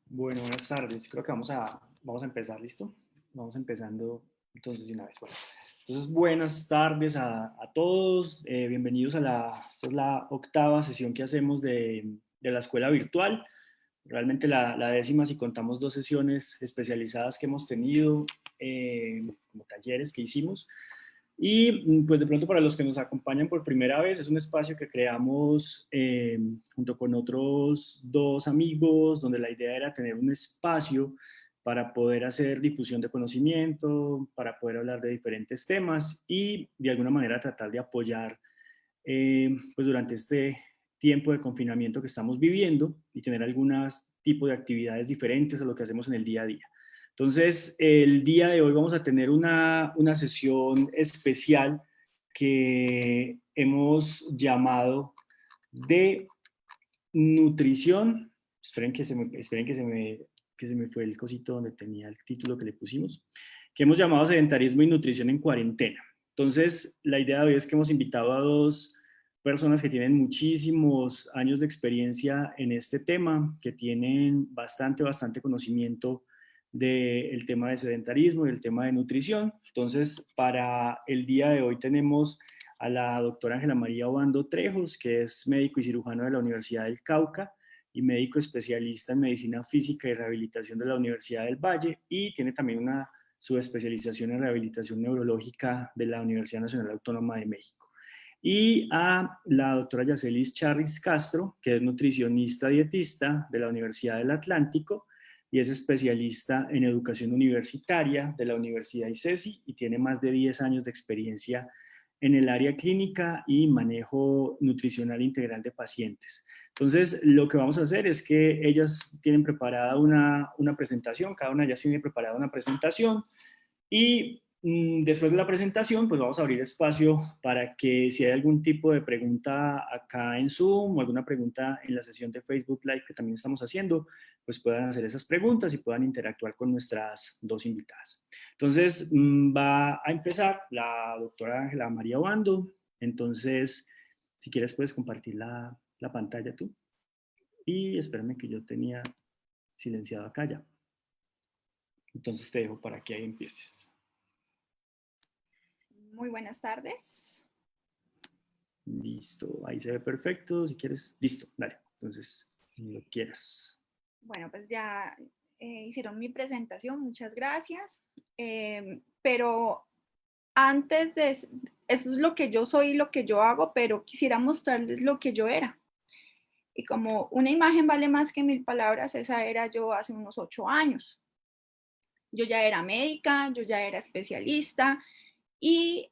Bueno, buenas tardes. Creo que vamos a empezar, ¿listo? Vamos empezando entonces de una vez. Bueno, entonces, buenas tardes a todos. Bienvenidos esta es la octava sesión que hacemos de la escuela virtual. Realmente la décima si contamos dos sesiones especializadas que hemos tenido, como talleres que hicimos. Y pues de pronto para los que nos acompañan por primera vez, es un espacio que creamos junto con otros dos amigos, donde la idea era tener un espacio para poder hacer difusión de conocimiento, para poder hablar de diferentes temas y de alguna manera tratar de apoyar pues durante este tiempo de confinamiento que estamos viviendo y tener algunos tipos de actividades diferentes a lo que hacemos en el día a día. Entonces, el día de hoy vamos a tener una sesión especial que hemos llamado de nutrición. Esperen que se me fue el cosito donde tenía el título que le pusimos, que hemos llamado sedentarismo y nutrición en cuarentena. Entonces, la idea de hoy es que hemos invitado a dos personas que tienen muchísimos años de experiencia en este tema, que tienen bastante conocimiento del tema de sedentarismo y el tema de nutrición. Entonces, para el día de hoy tenemos a la doctora Ángela María Obando Trejos, que es médico y cirujano de la Universidad del Cauca y médico especialista en medicina física y rehabilitación de la Universidad del Valle, y tiene también una subespecialización en rehabilitación neurológica de la Universidad Nacional Autónoma de México. Y a la doctora Yacelis Charris Castro, que es nutricionista dietista de la Universidad del Atlántico y es especialista en educación universitaria de la Universidad ICESI y tiene más de 10 años de experiencia en el área clínica y manejo nutricional integral de pacientes. Entonces, lo que vamos a hacer es que ellas tienen preparada una presentación, cada una de ellas tiene preparada una presentación y después de la presentación, pues vamos a abrir espacio para que si hay algún tipo de pregunta acá en Zoom o alguna pregunta en la sesión de Facebook Live que también estamos haciendo, pues puedan hacer esas preguntas y puedan interactuar con nuestras dos invitadas. Entonces, va a empezar la doctora Ángela María Obando. Entonces, si quieres, puedes compartir la pantalla tú. Y espérame que yo tenía silenciado acá ya. Entonces te dejo para que ahí empieces. Muy buenas tardes. Listo, ahí se ve perfecto. Si quieres, listo, dale. Entonces, lo quieras. Bueno, pues ya hicieron mi presentación, muchas gracias. Pero antes de eso es lo que yo soy y lo que yo hago, pero quisiera mostrarles lo que yo era. Y como una imagen vale más que 1000 palabras, esa era yo hace unos 8 años. Yo ya era médica, yo ya era especialista y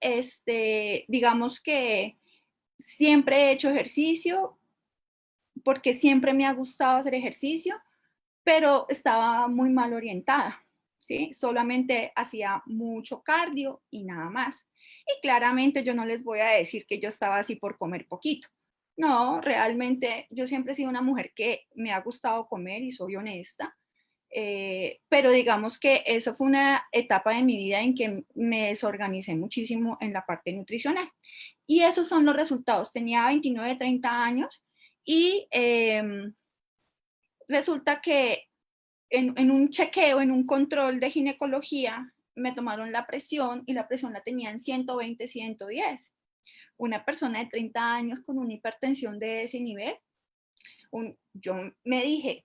digamos que siempre he hecho ejercicio porque siempre me ha gustado hacer ejercicio, pero estaba muy mal orientada, ¿sí? Solamente hacía mucho cardio y nada más. Y claramente yo no les voy a decir que yo estaba así por comer poquito. No, realmente yo siempre he sido una mujer que me ha gustado comer y soy honesta. Pero digamos que eso fue una etapa de mi vida en que me desorganicé muchísimo en la parte nutricional. Y esos son los resultados. Tenía 29, 30 años y resulta que en un chequeo, en un control de ginecología, me tomaron la presión y la presión la tenía en 120, 110. Una persona de 30 años con una hipertensión de ese nivel, yo me dije,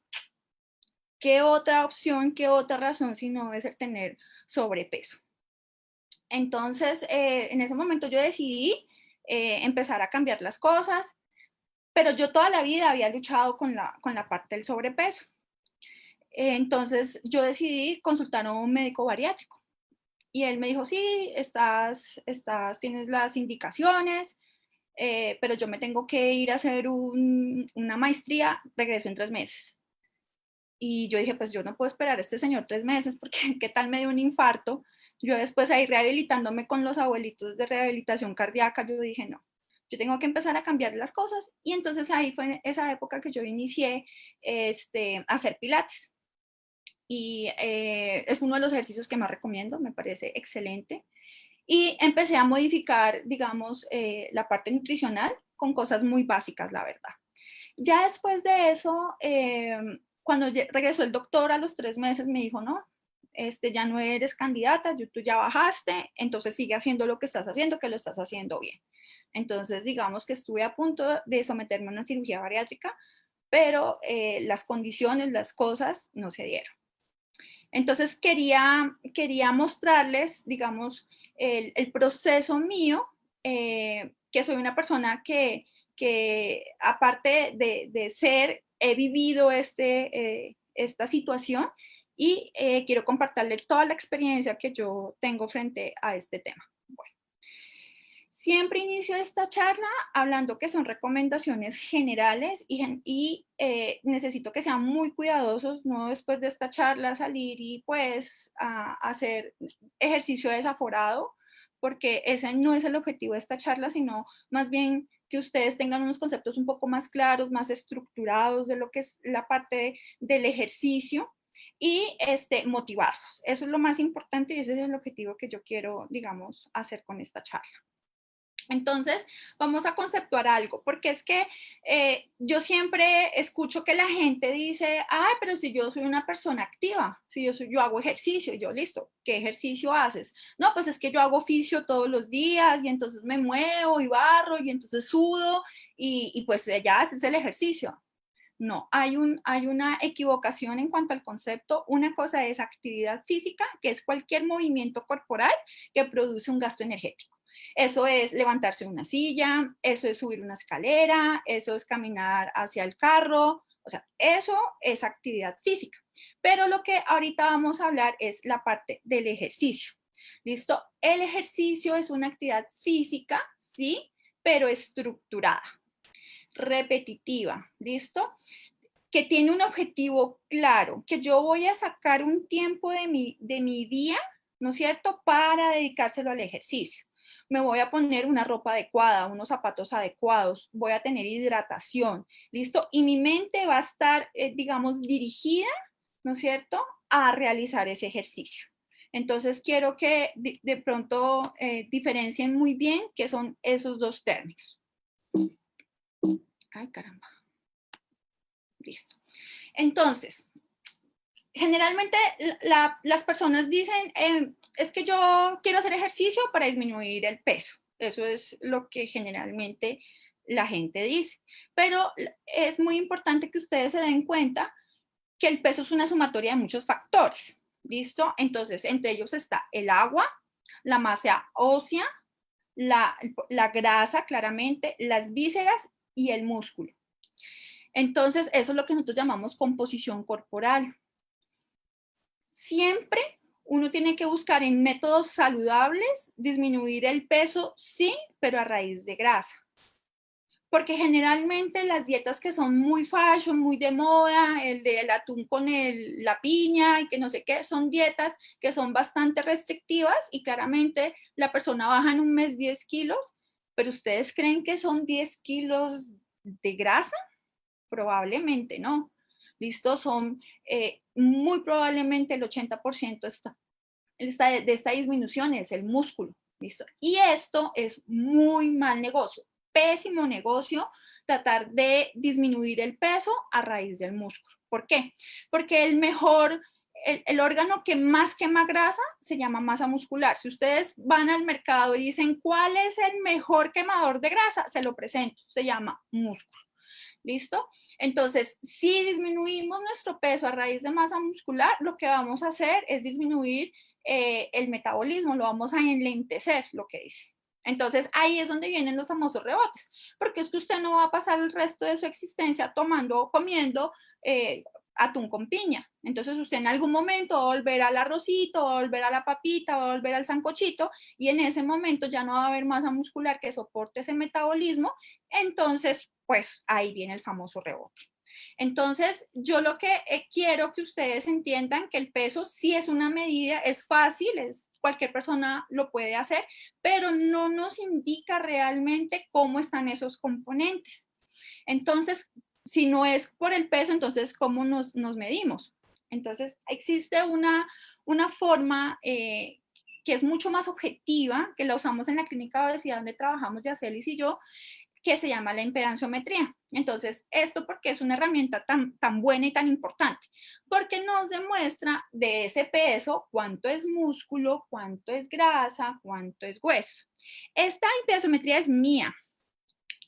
¿qué otra opción, qué otra razón si no es el tener sobrepeso? Entonces, en ese momento yo decidí empezar a cambiar las cosas, pero yo toda la vida había luchado con la parte del sobrepeso. Entonces yo decidí consultar a un médico bariátrico y él me dijo, sí, tienes las indicaciones, pero yo me tengo que ir a hacer una maestría, regreso en 3 meses. Y yo dije, pues yo no puedo esperar a este señor 3 meses porque qué tal me dio un infarto. Yo después ahí rehabilitándome con los abuelitos de rehabilitación cardíaca, yo dije, no, yo tengo que empezar a cambiar las cosas. Y entonces ahí fue en esa época que yo inicié a hacer pilates. Y es uno de los ejercicios que más recomiendo, me parece excelente. Y empecé a modificar, digamos, la parte nutricional con cosas muy básicas, la verdad. Ya después de eso, Cuando regresó el doctor a los 3 meses me dijo, no, ya no eres candidata, tú ya bajaste, entonces sigue haciendo lo que estás haciendo, que lo estás haciendo bien. Entonces, digamos que estuve a punto de someterme a una cirugía bariátrica, pero las condiciones, las cosas no se dieron. Entonces, quería mostrarles, digamos, el proceso mío, que soy una persona que aparte de ser, he vivido esta situación y quiero compartirles toda la experiencia que yo tengo frente a este tema. Bueno, siempre inicio esta charla hablando que son recomendaciones generales y necesito que sean muy cuidadosos, no después de esta charla salir y pues a hacer ejercicio desaforado, porque ese no es el objetivo de esta charla, sino más bien que ustedes tengan unos conceptos un poco más claros, más estructurados de lo que es la parte del ejercicio y motivarlos. Eso es lo más importante y ese es el objetivo que yo quiero, digamos, hacer con esta charla. Entonces, vamos a conceptuar algo, porque es que yo siempre escucho que la gente dice, ay, pero si yo soy una persona activa, si yo hago ejercicio, yo listo, ¿qué ejercicio haces? No, pues es que yo hago oficio todos los días y entonces me muevo y barro y entonces sudo y pues ya haces el ejercicio. No, hay una equivocación en cuanto al concepto. Una cosa es actividad física, que es cualquier movimiento corporal que produce un gasto energético. Eso es levantarse de una silla, eso es subir una escalera, eso es caminar hacia el carro, o sea, eso es actividad física. Pero lo que ahorita vamos a hablar es la parte del ejercicio. ¿Listo? El ejercicio es una actividad física, sí, pero estructurada, repetitiva, ¿listo? Que tiene un objetivo claro, que yo voy a sacar un tiempo de mi día, ¿no es cierto?, para dedicárselo al ejercicio. Me voy a poner una ropa adecuada, unos zapatos adecuados, voy a tener hidratación, ¿listo? Y mi mente va a estar, digamos, dirigida, ¿no es cierto?, a realizar ese ejercicio. Entonces, quiero que de pronto diferencien muy bien qué son esos dos términos. Ay, caramba. Listo. Entonces, generalmente las personas dicen, es que yo quiero hacer ejercicio para disminuir el peso. Eso es lo que generalmente la gente dice. Pero es muy importante que ustedes se den cuenta que el peso es una sumatoria de muchos factores. ¿Listo? Entonces, entre ellos está el agua, la masa ósea, la grasa, claramente, las vísceras y el músculo. Entonces, eso es lo que nosotros llamamos composición corporal. Siempre uno tiene que buscar en métodos saludables disminuir el peso, sí, pero a raíz de grasa. Porque generalmente las dietas que son muy fashion, muy de moda, el del atún con la piña y que no sé qué, son dietas que son bastante restrictivas y claramente la persona baja en un mes 10 kilos, pero ¿ustedes creen que son 10 kilos de grasa? Probablemente no. ¿Listo? Son muy probablemente el 80% de esta disminución es el músculo. ¿Listo? Y esto es muy mal negocio, pésimo negocio, tratar de disminuir el peso a raíz del músculo. ¿Por qué? Porque el órgano que más quema grasa se llama masa muscular. Si ustedes van al mercado y dicen, ¿cuál es el mejor quemador de grasa? Se lo presento, se llama músculo. ¿Listo? Entonces, si disminuimos nuestro peso a raíz de masa muscular, lo que vamos a hacer es disminuir el metabolismo, lo vamos a enlentecer, lo que dice. Entonces, ahí es donde vienen los famosos rebotes, porque es que usted no va a pasar el resto de su existencia comiendo atún con piña. Entonces, usted en algún momento va a volver al arrocito, va a volver a la papita, va a volver al sancochito, y en ese momento ya no va a haber masa muscular que soporte ese metabolismo. Entonces, pues ahí viene el famoso rebote. Entonces, yo lo que quiero que ustedes entiendan que el peso sí es una medida, es fácil, cualquier persona lo puede hacer, pero no nos indica realmente cómo están esos componentes. Entonces, si no es por el peso, entonces, ¿cómo nos medimos? Entonces, existe una forma que es mucho más objetiva, que la usamos en la clínica de obesidad donde trabajamos Yacelis y yo, que se llama la impedanciometría. Entonces, esto porque es una herramienta tan buena y tan importante, porque nos demuestra de ese peso cuánto es músculo, cuánto es grasa, cuánto es hueso. Esta impedanciometría es mía.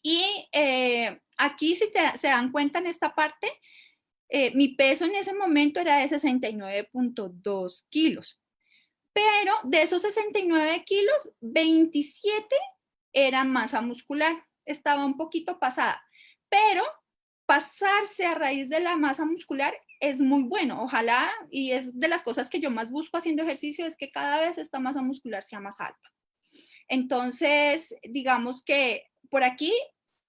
Y aquí, si se dan cuenta en esta parte, mi peso en ese momento era de 69.2 kilos. Pero de esos 69 kilos, 27 era masa muscular. Estaba un poquito pasada. Pero pasarse a raíz de la masa muscular es muy bueno. Ojalá, y es de las cosas que yo más busco haciendo ejercicio, es que cada vez esta masa muscular sea más alta. Entonces, digamos que por aquí,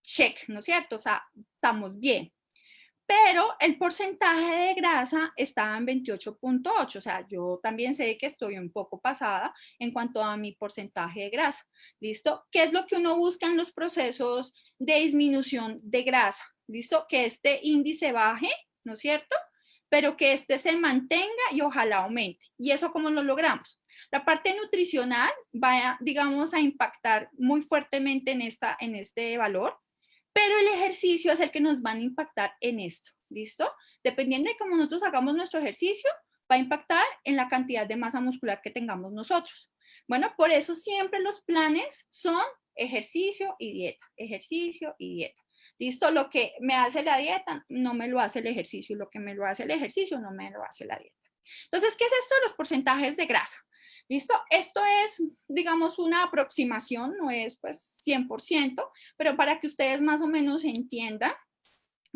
check, ¿no es cierto? O sea, estamos bien. Pero el porcentaje de grasa estaba en 28.8, o sea, yo también sé que estoy un poco pasada en cuanto a mi porcentaje de grasa. ¿Listo? ¿Qué es lo que uno busca en los procesos de disminución de grasa? ¿Listo? Que este índice baje, ¿no es cierto? Pero que este se mantenga y ojalá aumente. ¿Y eso cómo lo logramos? La parte nutricional va, digamos, a impactar muy fuertemente en este valor, pero el ejercicio es el que nos va a impactar en esto, ¿listo? Dependiendo de cómo nosotros hagamos nuestro ejercicio, va a impactar en la cantidad de masa muscular que tengamos nosotros. Bueno, por eso siempre los planes son ejercicio y dieta, ejercicio y dieta. ¿Listo? Lo que me hace la dieta no me lo hace el ejercicio, lo que me lo hace el ejercicio no me lo hace la dieta. Entonces, ¿qué es esto de los porcentajes de grasa? ¿Listo? Esto es, digamos, una aproximación, no es pues 100%, pero para que ustedes más o menos entiendan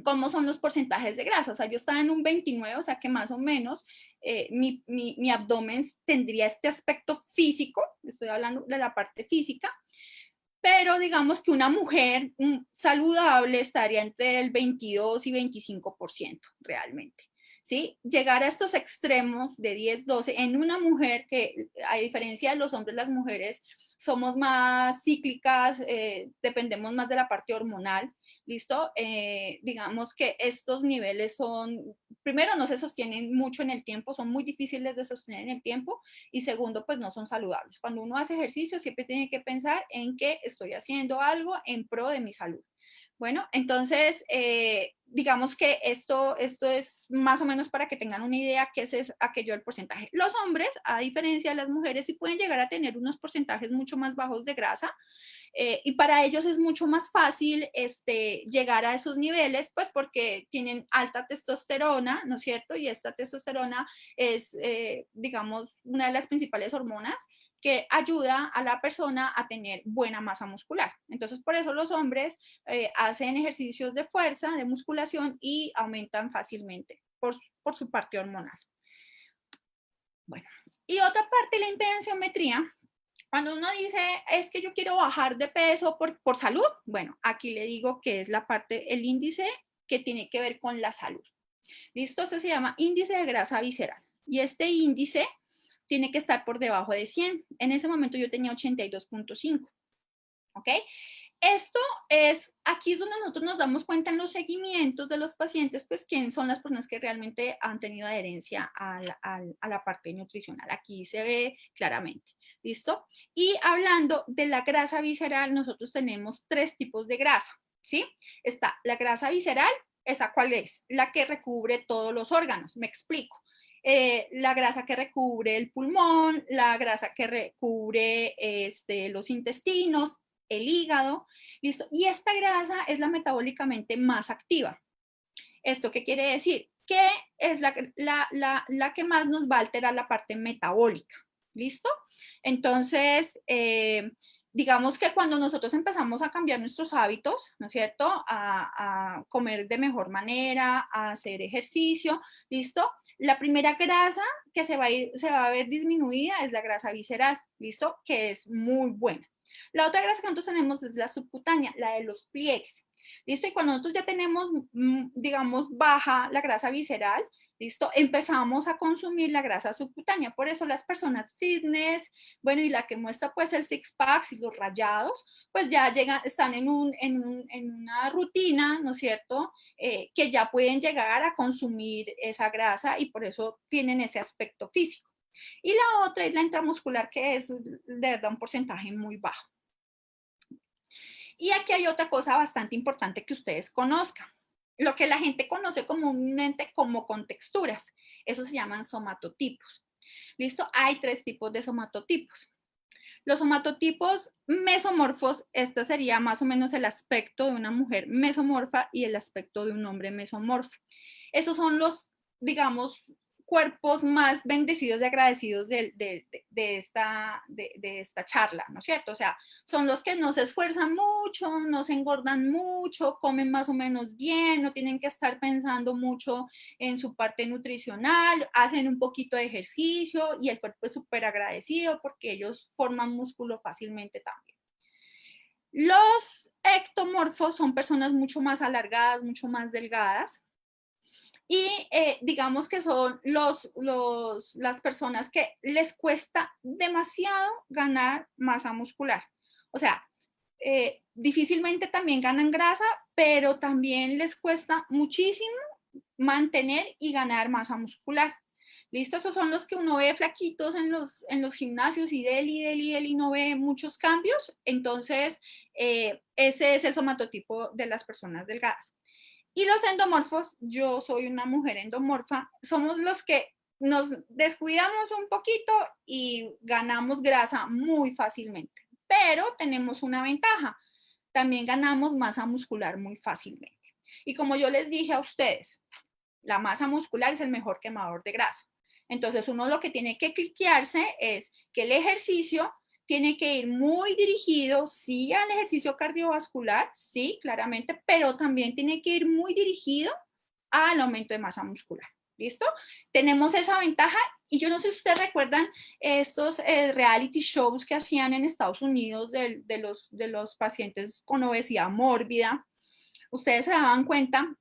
cómo son los porcentajes de grasa. O sea, yo estaba en un 29, o sea que más o menos mi abdomen tendría este aspecto físico, estoy hablando de la parte física, pero digamos que una mujer saludable estaría entre el 22 y 25% realmente. ¿Sí? Llegar a estos extremos de 10, 12 en una mujer que, a diferencia de los hombres, las mujeres somos más cíclicas, dependemos más de la parte hormonal, ¿listo? Digamos que estos niveles son, primero, no se sostienen mucho en el tiempo, son muy difíciles de sostener en el tiempo, y segundo, pues no son saludables. Cuando uno hace ejercicio, siempre tiene que pensar en que estoy haciendo algo en pro de mi salud. Bueno, entonces, digamos que esto es más o menos para que tengan una idea qué es aquello del porcentaje. Los hombres, a diferencia de las mujeres, sí pueden llegar a tener unos porcentajes mucho más bajos de grasa, y para ellos es mucho más fácil llegar a esos niveles, pues porque tienen alta testosterona, ¿no es cierto? Y esta testosterona es, digamos, una de las principales hormonas que ayuda a la persona a tener buena masa muscular. Entonces, por eso los hombres hacen ejercicios de fuerza, de musculación y aumentan fácilmente por su parte hormonal. Bueno, y otra parte, la impedanciometría. Cuando uno dice, es que yo quiero bajar de peso por salud, bueno, aquí le digo que es la parte, el índice que tiene que ver con la salud. ¿Listo? Esto se llama índice de grasa visceral. Y este índice tiene que estar por debajo de 100. En ese momento yo tenía 82.5. ¿Ok? Esto es, aquí es donde nosotros nos damos cuenta en los seguimientos de los pacientes, pues quién son las personas que realmente han tenido adherencia a la parte nutricional. Aquí se ve claramente. ¿Listo? Y hablando de la grasa visceral, nosotros tenemos 3 tipos de grasa, ¿sí? Está la grasa visceral, ¿esa cuál es? La que recubre todos los órganos, me explico. La grasa que recubre el pulmón, la grasa que recubre los intestinos, el hígado, ¿listo? Y esta grasa es la metabólicamente más activa. ¿Esto qué quiere decir? Que es la que más nos va a alterar la parte metabólica, ¿listo? Entonces, digamos que cuando nosotros empezamos a cambiar nuestros hábitos, ¿no es cierto? A comer de mejor manera, a hacer ejercicio, ¿listo? La primera grasa que se va a ver disminuida es la grasa visceral, ¿listo? Que es muy buena. La otra grasa que nosotros tenemos es la subcutánea, la de los pliegues. ¿Listo? Y cuando nosotros ya tenemos, digamos, baja la grasa visceral, ¿listo? Empezamos a consumir la grasa subcutánea. Por eso las personas fitness, bueno, y la que muestra pues el six-pack y los rayados, pues ya llegan, están en una rutina, ¿no es cierto? Que ya pueden llegar a consumir esa grasa y por eso tienen ese aspecto físico. Y la otra es la intramuscular, que es de verdad un porcentaje muy bajo. Y aquí hay otra cosa bastante importante que ustedes conozcan. Lo que la gente conoce comúnmente como contexturas. Eso se llaman somatotipos. ¿Listo? Hay 3 tipos de somatotipos. Los somatotipos mesomorfos, este sería más o menos el aspecto de una mujer mesomorfa y el aspecto de un hombre mesomorfo. Esos son los, digamos, cuerpos más bendecidos y agradecidos de esta charla, ¿no es cierto? O sea, son los que no se esfuerzan mucho, no se engordan mucho, comen más o menos bien, no tienen que estar pensando mucho en su parte nutricional, hacen un poquito de ejercicio y el cuerpo es súper agradecido porque ellos forman músculo fácilmente también. Los ectomorfos son personas mucho más alargadas, mucho más delgadas, y digamos que son las personas que les cuesta demasiado ganar masa muscular. O sea, difícilmente también ganan grasa, pero también les cuesta muchísimo mantener y ganar masa muscular. ¿Listo? Esos son los que uno ve flaquitos en los gimnasios y Deli no ve muchos cambios. Entonces, ese es el somatotipo de las personas delgadas. Y los endomorfos, yo soy una mujer endomorfa, somos los que nos descuidamos un poquito y ganamos grasa muy fácilmente. Pero tenemos una ventaja, también ganamos masa muscular muy fácilmente. Y como yo les dije a ustedes, la masa muscular es el mejor quemador de grasa. Entonces uno lo que tiene que cliquearse es que el ejercicio tiene que ir muy dirigido, sí, al ejercicio cardiovascular, sí, claramente, pero también tiene que ir muy dirigido al aumento de masa muscular. ¿Listo? Tenemos esa ventaja y yo no sé si ustedes recuerdan estos reality shows que hacían en Estados Unidos de los pacientes con obesidad mórbida. Ustedes se daban cuenta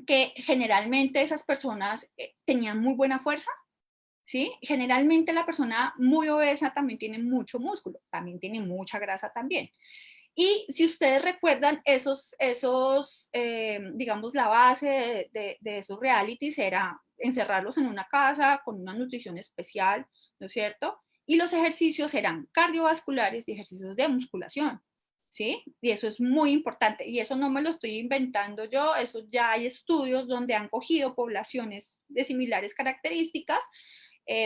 que generalmente esas personas tenían muy buena fuerza, ¿sí? Generalmente la persona muy obesa también tiene mucho músculo, también tiene mucha grasa también. Y si ustedes recuerdan, digamos, la base de esos realities era encerrarlos en una casa con una nutrición especial, ¿no es cierto? Y los ejercicios eran cardiovasculares y ejercicios de musculación, ¿sí? Y eso es muy importante. Y eso no me lo estoy inventando yo, eso ya hay estudios donde han cogido poblaciones de similares características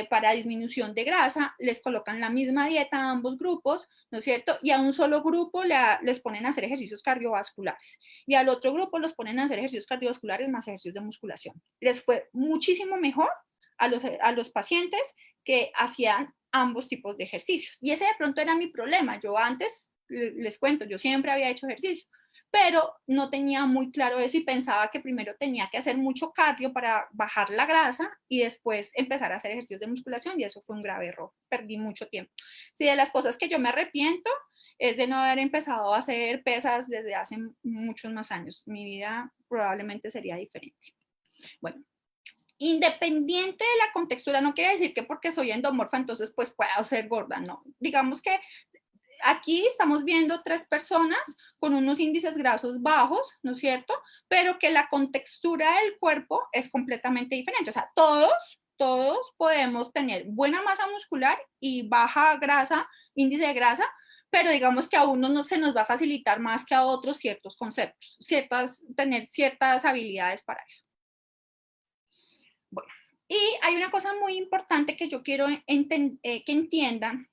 para disminución de grasa, les colocan la misma dieta a ambos grupos, ¿no es cierto? Y a un solo grupo les ponen a hacer ejercicios cardiovasculares y al otro grupo los ponen a hacer ejercicios cardiovasculares más ejercicios de musculación. Les fue muchísimo mejor a los pacientes que hacían ambos tipos de ejercicios. Y ese de pronto era mi problema. Yo antes, les cuento, yo siempre había hecho ejercicio, pero no tenía muy claro eso y pensaba que primero tenía que hacer mucho cardio para bajar la grasa y después empezar a hacer ejercicios de musculación y eso fue un grave error, perdí mucho tiempo. Sí, de las cosas que yo me arrepiento es de no haber empezado a hacer pesas desde hace muchos más años. Mi vida probablemente sería diferente. Bueno, independiente de la contextura, no quiere decir que porque soy endomorfa entonces pues puedo ser gorda, no. Digamos que aquí estamos viendo 3 personas con unos índices grasos bajos, ¿no es cierto? Pero que la contextura del cuerpo es completamente diferente. O sea, todos podemos tener buena masa muscular y baja grasa, índice de grasa, pero digamos que a uno no se nos va a facilitar más que a otros ciertos conceptos, tener ciertas habilidades para eso. Bueno, y hay una cosa muy importante que yo quiero que entiendan.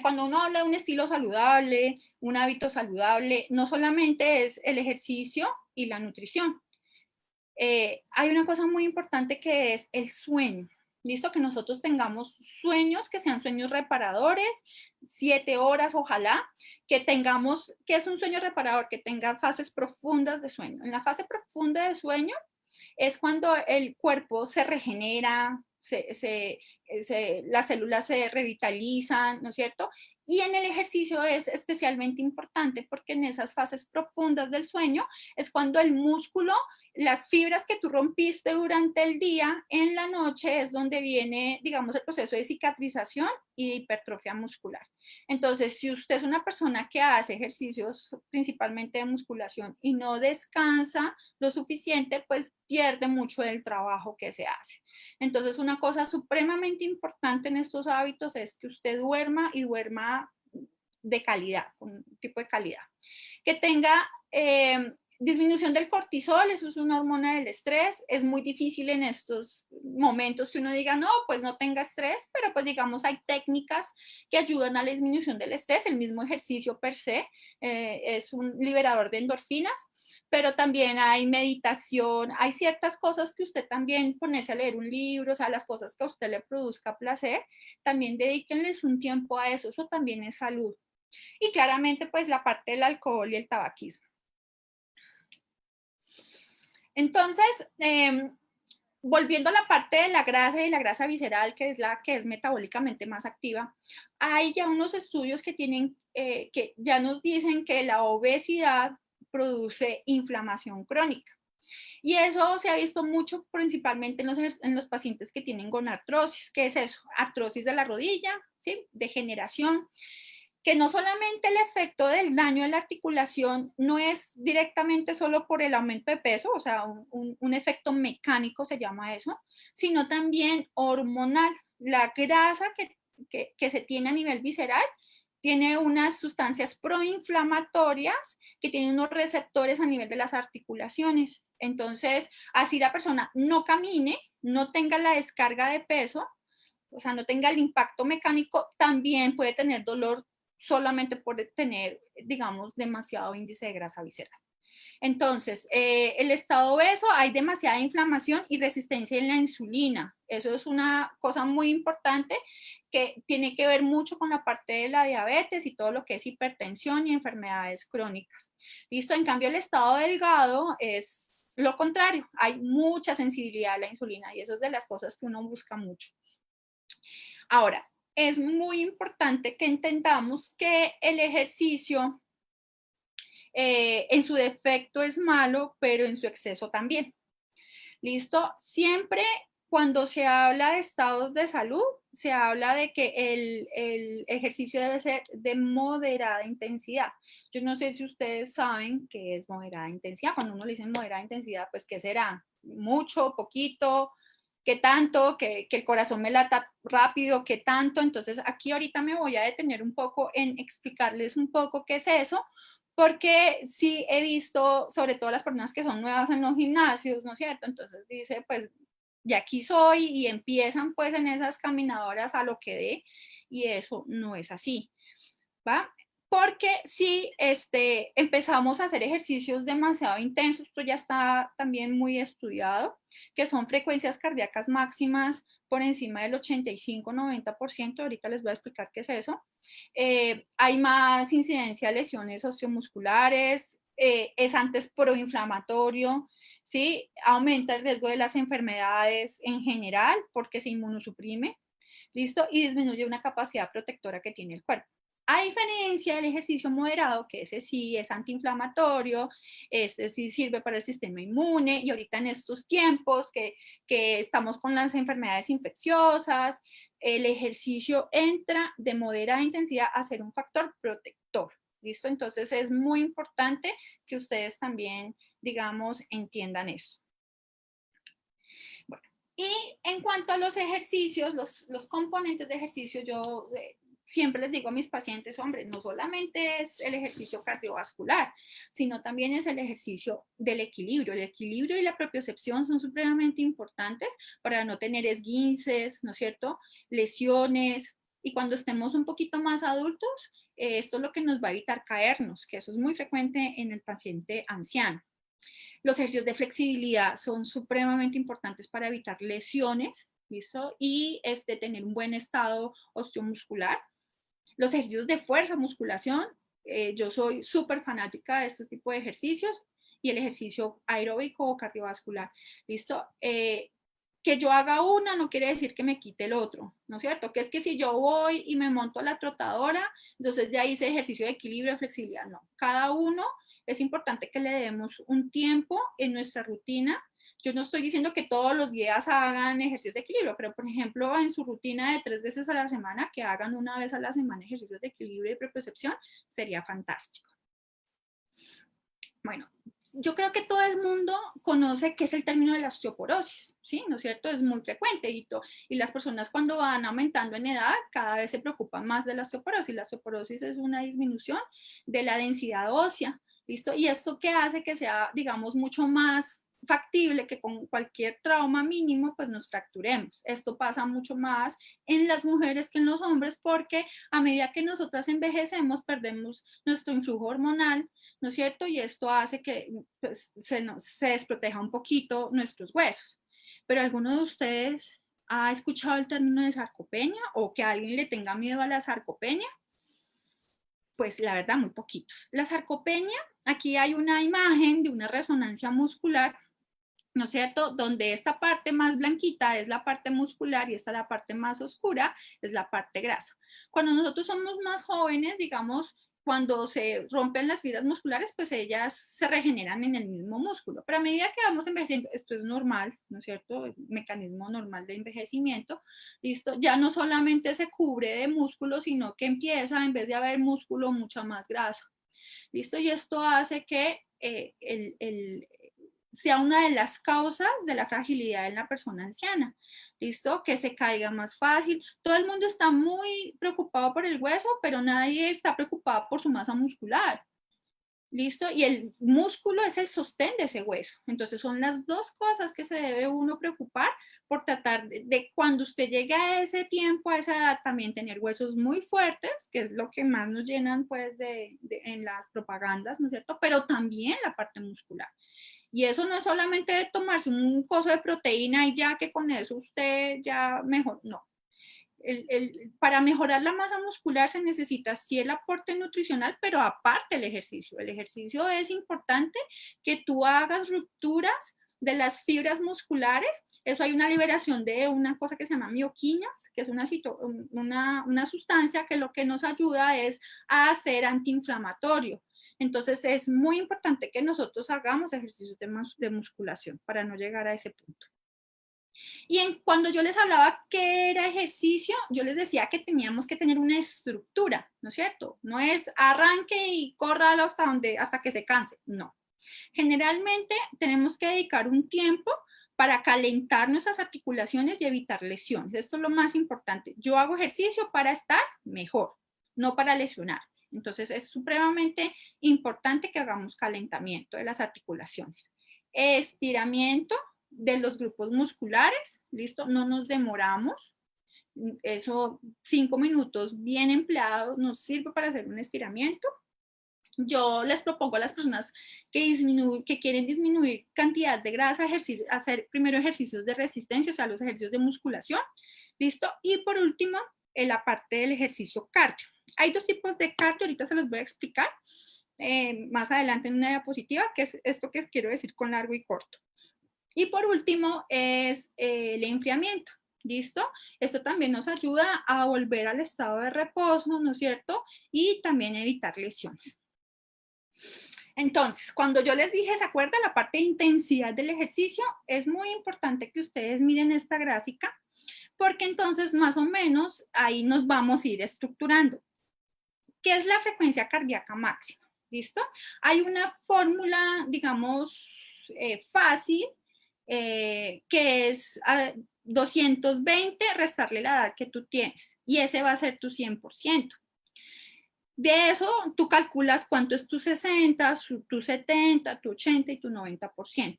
Cuando uno habla de un estilo saludable, un hábito saludable, no solamente es el ejercicio y la nutrición. Hay una cosa muy importante que es el sueño. Listo, que nosotros tengamos sueños que sean sueños reparadores, 7 horas, ojalá, que tengamos, que es un sueño reparador, que tenga fases profundas de sueño. En la fase profunda de sueño es cuando el cuerpo se regenera, las células se revitalizan, ¿no es cierto? Y en el ejercicio es especialmente importante porque en esas fases profundas del sueño es cuando el músculo, las fibras que tú rompiste durante el día, en la noche es donde viene, digamos, el proceso de cicatrización y de hipertrofia muscular. Entonces, si usted es una persona que hace ejercicios principalmente de musculación y no descansa lo suficiente, pues pierde mucho del trabajo que se hace. Entonces, una cosa supremamente importante en estos hábitos es que usted duerma y duerma de calidad, un tipo de calidad. Que tenga disminución del cortisol, eso es una hormona del estrés. Es muy difícil en estos momentos que uno diga, no, pues no tenga estrés, pero pues digamos hay técnicas que ayudan a la disminución del estrés. El mismo ejercicio per se es un liberador de endorfinas, pero también hay meditación, hay ciertas cosas que usted también, ponerse a leer un libro, o sea, las cosas que a usted le produzca placer, también dedíquenles un tiempo a eso también es salud. Y claramente pues la parte del alcohol y el tabaquismo. Entonces, volviendo a la parte de la grasa y la grasa visceral, que es la que es metabólicamente más activa, hay ya unos estudios que tienen, que ya nos dicen que la obesidad produce inflamación crónica. Y eso se ha visto mucho principalmente en los pacientes que tienen gonartrosis. ¿Qué es eso? Artrosis de la rodilla, ¿sí? Degeneración. Que no solamente el efecto del daño de la articulación no es directamente solo por el aumento de peso, o sea, un efecto mecánico se llama eso, sino también hormonal. La grasa que se tiene a nivel visceral tiene unas sustancias proinflamatorias que tienen unos receptores a nivel de las articulaciones. Entonces, así la persona no camine, no tenga la descarga de peso, o sea, no tenga el impacto mecánico, también puede tener dolor solamente por tener, digamos, demasiado índice de grasa visceral. Entonces, el estado obeso, hay demasiada inflamación y resistencia en la insulina. Eso es una cosa muy importante que tiene que ver mucho con la parte de la diabetes y todo lo que es hipertensión y enfermedades crónicas. ¿Listo? En cambio, el estado delgado es lo contrario. Hay mucha sensibilidad a la insulina y eso es de las cosas que uno busca mucho. Ahora, es muy importante que entendamos que el ejercicio en su defecto es malo, pero en su exceso también. ¿Listo? Siempre cuando se habla de estados de salud, se habla de que el ejercicio debe ser de moderada intensidad. Yo no sé si ustedes saben qué es moderada intensidad. Cuando uno le dice moderada intensidad, pues ¿qué será? ¿Mucho? ¿Poquito? ¿Qué tanto? ¿Que el corazón me lata rápido? ¿Qué tanto? Entonces aquí ahorita me voy a detener un poco en explicarles un poco qué es eso, porque sí he visto, sobre todo las personas que son nuevas en los gimnasios, ¿no es cierto? Entonces dice, pues, ya aquí soy, y empiezan pues en esas caminadoras a lo que dé, y eso no es así, ¿va? Porque si empezamos a hacer ejercicios demasiado intensos, esto ya está también muy estudiado, que son frecuencias cardíacas máximas por encima del 85-90%, ahorita les voy a explicar qué es eso. Hay más incidencia de lesiones osteomusculares, es antes proinflamatorio, ¿sí? Aumenta el riesgo de las enfermedades en general porque se inmunosuprime, ¿listo? Y disminuye una capacidad protectora que tiene el cuerpo. A diferencia del ejercicio moderado, que ese sí es antiinflamatorio, ese sí sirve para el sistema inmune, y ahorita en estos tiempos que estamos con las enfermedades infecciosas, el ejercicio entra de moderada intensidad a ser un factor protector. ¿Listo? Entonces es muy importante que ustedes también, digamos, entiendan eso. Bueno, y en cuanto a los ejercicios, los componentes de ejercicio, yo siempre les digo a mis pacientes, hombre, no solamente es el ejercicio cardiovascular, sino también es el ejercicio del equilibrio. El equilibrio y la propiocepción son supremamente importantes para no tener esguinces, ¿no es cierto? Lesiones. Y cuando estemos un poquito más adultos, esto es lo que nos va a evitar caernos, que eso es muy frecuente en el paciente anciano. Los ejercicios de flexibilidad son supremamente importantes para evitar lesiones, ¿listo? Y tener un buen estado osteomuscular. Los ejercicios de fuerza, musculación, yo soy súper fanática de este tipo de ejercicios, y el ejercicio aeróbico o cardiovascular, ¿listo? Que yo haga una no quiere decir que me quite el otro, ¿no es cierto? Que es que si yo voy y me monto a la trotadora, entonces ya hice ejercicio de equilibrio, de flexibilidad, no. Cada uno es importante que le demos un tiempo en nuestra rutina. Yo no estoy diciendo que todos los días hagan ejercicios de equilibrio, pero por ejemplo en su rutina de 3 veces a la semana, que hagan una vez a la semana ejercicios de equilibrio y propiocepción, sería fantástico. Bueno, yo creo que todo el mundo conoce qué es el término de la osteoporosis. ¿sí? ¿No es cierto? Es muy frecuente y las personas cuando van aumentando en edad cada vez se preocupan más de la osteoporosis. La osteoporosis es una disminución de la densidad ósea, ¿listo? Y esto que hace que sea, digamos, mucho más factible que con cualquier trauma mínimo pues nos fracturemos. Esto pasa mucho más en las mujeres que en los hombres porque a medida que nosotras envejecemos perdemos nuestro influjo hormonal, ¿no es cierto? Y esto hace que pues, se desproteja un poquito nuestros huesos. Pero ¿alguno de ustedes ha escuchado el término de sarcopenia o que alguien le tenga miedo a la sarcopenia? Pues la verdad, muy poquitos. La sarcopenia, aquí hay una imagen de una resonancia muscular, ¿no es cierto? Donde esta parte más blanquita es la parte muscular y esta la parte más oscura es la parte grasa. Cuando nosotros somos más jóvenes, digamos, cuando se rompen las fibras musculares, pues ellas se regeneran en el mismo músculo. Pero a medida que vamos envejeciendo, esto es normal, ¿no es cierto? El mecanismo normal de envejecimiento, ¿listo? Ya no solamente se cubre de músculo, sino que empieza, en vez de haber músculo, mucha más grasa. ¿Listo? Y esto hace que sea una de las causas de la fragilidad en la persona anciana. ¿Listo? Que se caiga más fácil. Todo el mundo está muy preocupado por el hueso, pero nadie está preocupado por su masa muscular. ¿Listo? Y el músculo es el sostén de ese hueso. Entonces son las dos cosas que se debe uno preocupar por tratar de cuando usted llegue a ese tiempo, a esa edad, también tener huesos muy fuertes, que es lo que más nos llenan pues en las propagandas, ¿no es cierto? Pero también la parte muscular. Y eso no es solamente de tomarse un coso de proteína y ya que con eso usted ya mejor, no. Para mejorar la masa muscular se necesita sí el aporte nutricional, pero aparte el ejercicio. El ejercicio es importante que tú hagas rupturas de las fibras musculares. Eso hay una liberación de una cosa que se llama mioquinas, que es una sustancia que lo que nos ayuda es a ser antiinflamatorio. Entonces es muy importante que nosotros hagamos ejercicios de musculación para no llegar a ese punto. Y cuando yo les hablaba qué era ejercicio, yo les decía que teníamos que tener una estructura, ¿no es cierto? No es arranque y córralo hasta que se canse, no. Generalmente tenemos que dedicar un tiempo para calentar nuestras articulaciones y evitar lesiones. Esto es lo más importante. Yo hago ejercicio para estar mejor, no para lesionar. Entonces es supremamente importante que hagamos calentamiento de las articulaciones. Estiramiento de los grupos musculares, ¿listo? No nos demoramos. Eso, 5 minutos bien empleados nos sirve para hacer un estiramiento. Yo les propongo a las personas que quieren disminuir cantidad de grasa, hacer primero ejercicios de resistencia, o sea, los ejercicios de musculación, ¿listo? Y por último, la parte del ejercicio cardio. Hay dos tipos de cardio, ahorita se los voy a explicar más adelante en una diapositiva, que es esto que quiero decir con largo y corto. Y por último es el enfriamiento. ¿Listo? Esto también nos ayuda a volver al estado de reposo, ¿no es cierto? Y también evitar lesiones. Entonces, cuando yo les dije, ¿se acuerdan la parte de intensidad del ejercicio? Es muy importante que ustedes miren esta gráfica, porque entonces más o menos ahí nos vamos a ir estructurando. ¿Qué es la frecuencia cardíaca máxima? ¿Listo? Hay una fórmula, digamos, fácil, que es 220 restarle la edad que tú tienes, y ese va a ser tu 100%. De eso, tú calculas cuánto es tu 60, tu 70, tu 80 y tu 90%.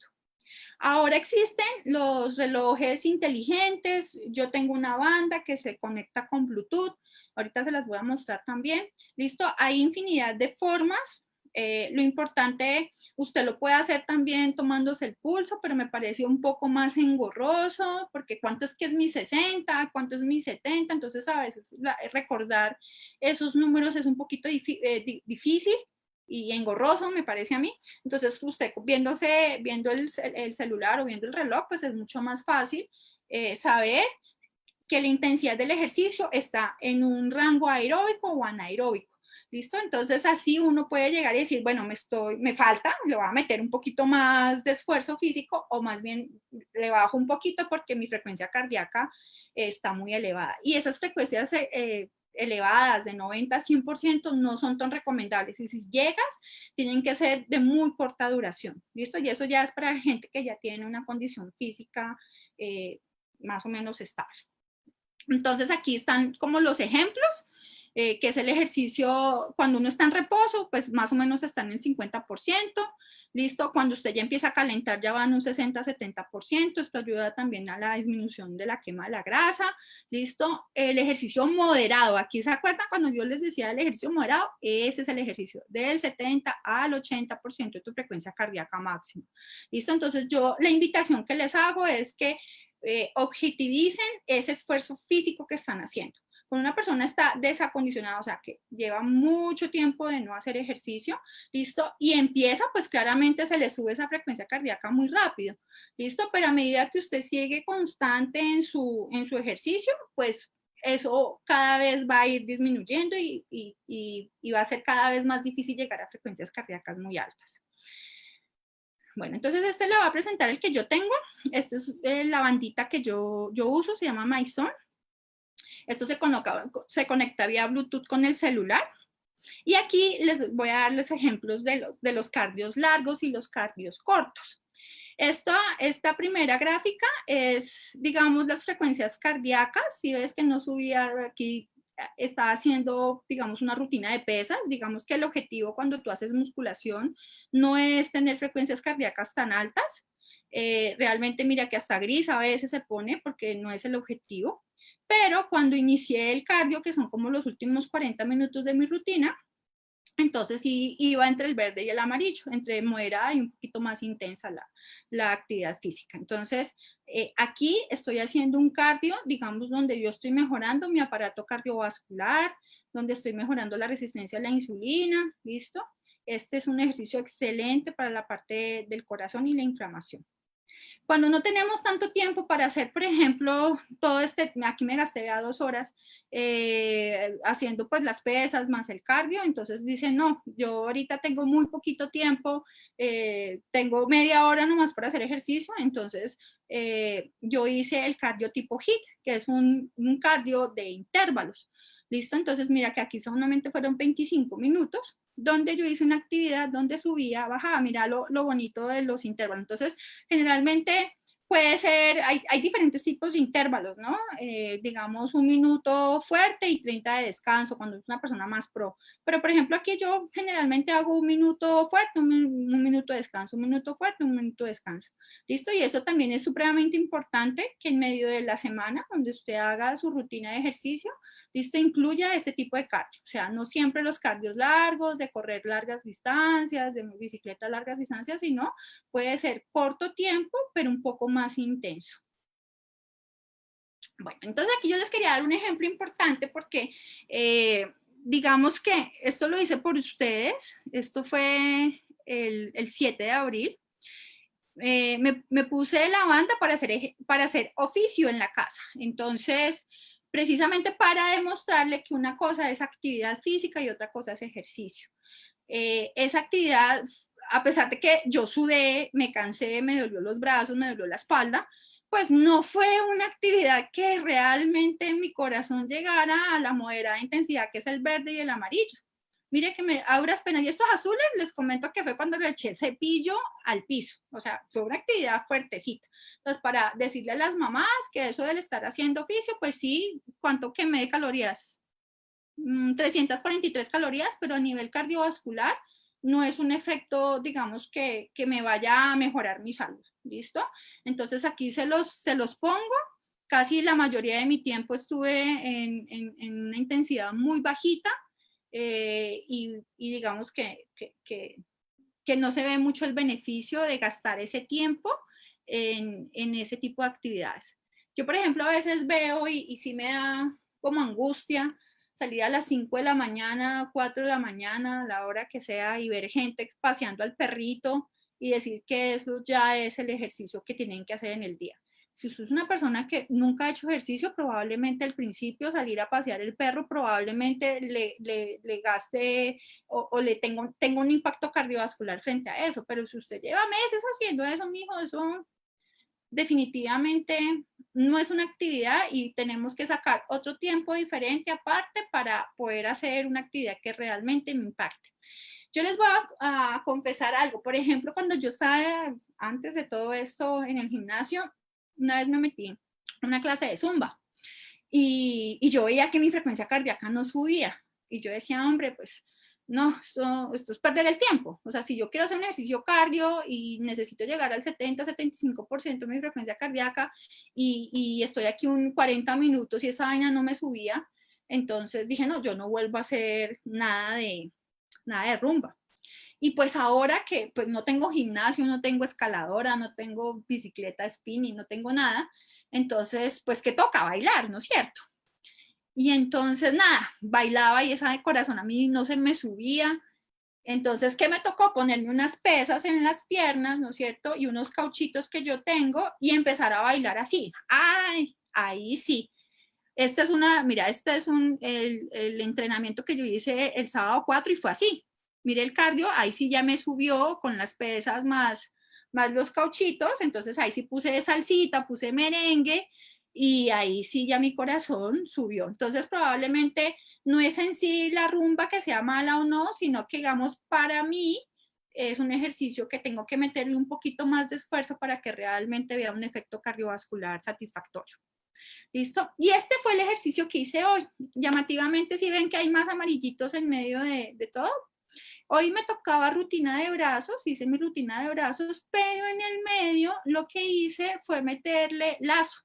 Ahora existen los relojes inteligentes. Yo tengo una banda que se conecta con Bluetooth. Ahorita se las voy a mostrar también. ¿Listo? Hay infinidad de formas. Lo importante, usted lo puede hacer también tomándose el pulso, pero me parece un poco más engorroso, porque cuánto es que es mi 60, cuánto es mi 70, entonces a veces recordar esos números es un poquito difícil y engorroso, me parece a mí. Entonces usted viendo el celular o viendo el reloj, pues es mucho más fácil saber que la intensidad del ejercicio está en un rango aeróbico o anaeróbico. ¿Listo? Entonces así uno puede llegar y decir, bueno, me falta, le voy a meter un poquito más de esfuerzo físico o más bien le bajo un poquito porque mi frecuencia cardíaca está muy elevada. Y esas frecuencias elevadas de 90 a 100% no son tan recomendables. Y si llegas, tienen que ser de muy corta duración. ¿Listo? Y eso ya es para gente que ya tiene una condición física más o menos estable. Entonces aquí están como los ejemplos, que es el ejercicio cuando uno está en reposo, pues más o menos está en el 50%, listo, cuando usted ya empieza a calentar ya van un 60-70%, esto ayuda también a la disminución de la quema de la grasa, listo, el ejercicio moderado, aquí se acuerdan cuando yo les decía el ejercicio moderado, ese es el ejercicio, del 70 al 80% de tu frecuencia cardíaca máxima, listo, entonces yo la invitación que les hago es que objetivicen ese esfuerzo físico que están haciendo. Cuando una persona está desacondicionada, o sea, que lleva mucho tiempo de no hacer ejercicio, ¿listo? Y empieza, pues claramente se le sube esa frecuencia cardíaca muy rápido, ¿listo? Pero a medida que usted sigue constante en su ejercicio, pues eso cada vez va a ir disminuyendo y va a ser cada vez más difícil llegar a frecuencias cardíacas muy altas. Bueno, entonces este le va a presentar el que yo tengo. Esta es la bandita que yo uso, se llama MyZone. Esto se conecta vía Bluetooth con el celular. Y aquí les voy a dar los ejemplos de los cardios largos y los cardios cortos. Esta primera gráfica es, digamos, las frecuencias cardíacas. Si ves que no subía aquí, está haciendo, digamos, una rutina de pesas. Digamos que el objetivo cuando tú haces musculación no es tener frecuencias cardíacas tan altas. Realmente mira que hasta gris a veces se pone porque no es el objetivo. Pero cuando inicié el cardio, que son como los últimos 40 minutos de mi rutina, entonces sí iba entre el verde y el amarillo, entre moderada y un poquito más intensa la actividad física. Entonces, aquí estoy haciendo un cardio, digamos, donde yo estoy mejorando mi aparato cardiovascular, donde estoy mejorando la resistencia a la insulina, ¿listo? Este es un ejercicio excelente para la parte del corazón y la inflamación. Cuando no tenemos tanto tiempo para hacer, por ejemplo, todo aquí me gasté ya 2 horas haciendo pues las pesas más el cardio, entonces dicen, no, yo ahorita tengo muy poquito tiempo, tengo media hora nomás para hacer ejercicio, entonces yo hice el cardio tipo HIIT, que es un cardio de intervalos. ¿Listo? Entonces, mira que aquí solamente fueron 25 minutos, donde yo hice una actividad donde subía, bajaba, mira lo bonito de los intervalos. Entonces, generalmente puede ser, hay diferentes tipos de intervalos, ¿no? Digamos 1 minuto fuerte y 30 de descanso cuando es una persona más pro. Pero, por ejemplo, aquí yo generalmente hago 1 minuto fuerte, un minuto de descanso, 1 minuto fuerte, 1 minuto de descanso. ¿Listo? Y eso también es supremamente importante que en medio de la semana, donde usted haga su rutina de ejercicio, ¿listo? Incluya este tipo de cardio. O sea, no siempre los cardios largos, de correr largas distancias, de bicicleta largas distancias, sino puede ser corto tiempo, pero un poco más intenso. Bueno, entonces aquí yo les quería dar un ejemplo importante porque digamos que esto lo hice por ustedes. Esto fue el 7 de abril. Me puse la banda para hacer oficio en la casa. Entonces, precisamente para demostrarle que una cosa es actividad física y otra cosa es ejercicio. Esa actividad, a pesar de que yo sudé, me cansé, me dolió los brazos, me dolió la espalda, pues no fue una actividad que realmente en mi corazón llegara a la moderada intensidad que es el verde y el amarillo. Mire que a duras penas, y estos azules les comento que fue cuando le eché cepillo al piso, o sea, fue una actividad fuertecita. Entonces, para decirle a las mamás que eso del estar haciendo oficio, pues sí, ¿cuánto quemé de calorías? 343 calorías, pero a nivel cardiovascular no es un efecto, digamos, que me vaya a mejorar mi salud, ¿listo? Entonces aquí se los pongo, casi la mayoría de mi tiempo estuve en una intensidad muy bajita y digamos que no se ve mucho el beneficio de gastar ese tiempo en ese tipo de actividades. Yo, por ejemplo, a veces veo y sí me da como angustia salir a las 5 de la mañana, 4 de la mañana, a la hora que sea, y ver gente paseando al perrito y decir que eso ya es el ejercicio que tienen que hacer en el día. Si usted es una persona que nunca ha hecho ejercicio, probablemente al principio salir a pasear el perro probablemente le gaste o le tenga un impacto cardiovascular frente a eso. Pero si usted lleva meses haciendo eso, mijo, eso definitivamente no es una actividad y tenemos que sacar otro tiempo diferente aparte para poder hacer una actividad que realmente me impacte. Yo les voy a confesar algo. Por ejemplo, cuando yo estaba antes de todo esto en el gimnasio, una vez me metí en una clase de Zumba y yo veía que mi frecuencia cardíaca no subía. Y yo decía, hombre, pues no, esto es perder el tiempo. O sea, si yo quiero hacer un ejercicio cardio y necesito llegar al 70-75% de mi frecuencia cardíaca y estoy aquí un 40 minutos y esa vaina no me subía, entonces dije, no, yo no vuelvo a hacer nada de rumba. Y pues ahora que pues no tengo gimnasio, no tengo escaladora, no tengo bicicleta spinning, no tengo nada, entonces pues ¿qué toca? Bailar, ¿no es cierto? Y entonces nada, bailaba y esa de corazón a mí no se me subía. Entonces, ¿qué me tocó? Ponerme unas pesas en las piernas, ¿no es cierto? Y unos cauchitos que yo tengo y empezar a bailar así. ¡Ay! Ahí sí. Mira, este es el entrenamiento que yo hice el sábado 4 y fue así. Mire el cardio, ahí sí ya me subió con las pesas más los cauchitos, entonces ahí sí puse salsita, puse merengue y ahí sí ya mi corazón subió. Entonces probablemente no es en sí la rumba que sea mala o no, sino que digamos para mí es un ejercicio que tengo que meterle un poquito más de esfuerzo para que realmente vea un efecto cardiovascular satisfactorio. ¿Listo? Y este fue el ejercicio que hice hoy. Llamativamente, si ven que hay más amarillitos en medio de todo. Hoy me tocaba rutina de brazos, hice mi rutina de brazos, pero en el medio lo que hice fue meterle lazo.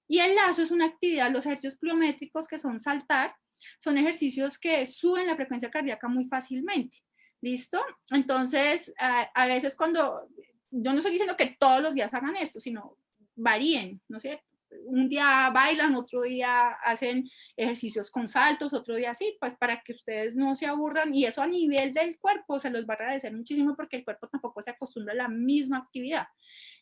Y el lazo es una actividad, los ejercicios pliométricos que son saltar, son ejercicios que suben la frecuencia cardíaca muy fácilmente. ¿Listo? Entonces, a veces cuando, yo no estoy diciendo que todos los días hagan esto, sino varíen, ¿no es cierto? Un día bailan, otro día hacen ejercicios con saltos, otro día así, pues para que ustedes no se aburran y eso a nivel del cuerpo se los va a agradecer muchísimo porque el cuerpo tampoco se acostumbra a la misma actividad.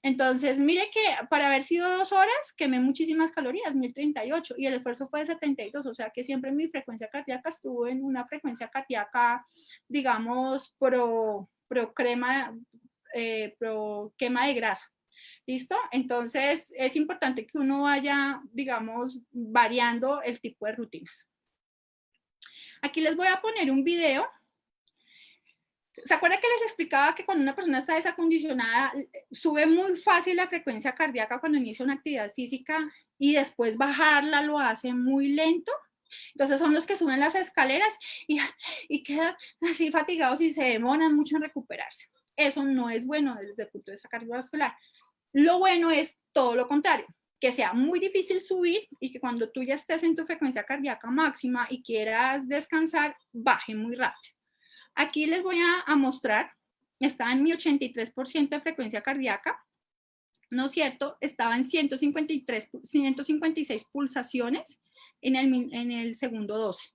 Entonces, mire que para haber sido 2 horas quemé muchísimas calorías, 1038 y el esfuerzo fue de 72, o sea que siempre mi frecuencia cardíaca estuvo en una frecuencia cardíaca, digamos, pro crema, pro quema de grasa. ¿Listo? Entonces es importante que uno vaya, digamos, variando el tipo de rutinas. Aquí les voy a poner un video. ¿Se acuerdan que les explicaba que cuando una persona está desacondicionada sube muy fácil la frecuencia cardíaca cuando inicia una actividad física y después bajarla lo hace muy lento? Entonces son los que suben las escaleras y quedan así fatigados y se demoran mucho en recuperarse. Eso no es bueno desde el punto de vista cardiovascular. Lo bueno es todo lo contrario, que sea muy difícil subir y que cuando tú ya estés en tu frecuencia cardíaca máxima y quieras descansar, baje muy rápido. Aquí les voy a mostrar, estaba en mi 83% de frecuencia cardíaca, ¿no es cierto? Estaba en 156 pulsaciones en el segundo 12.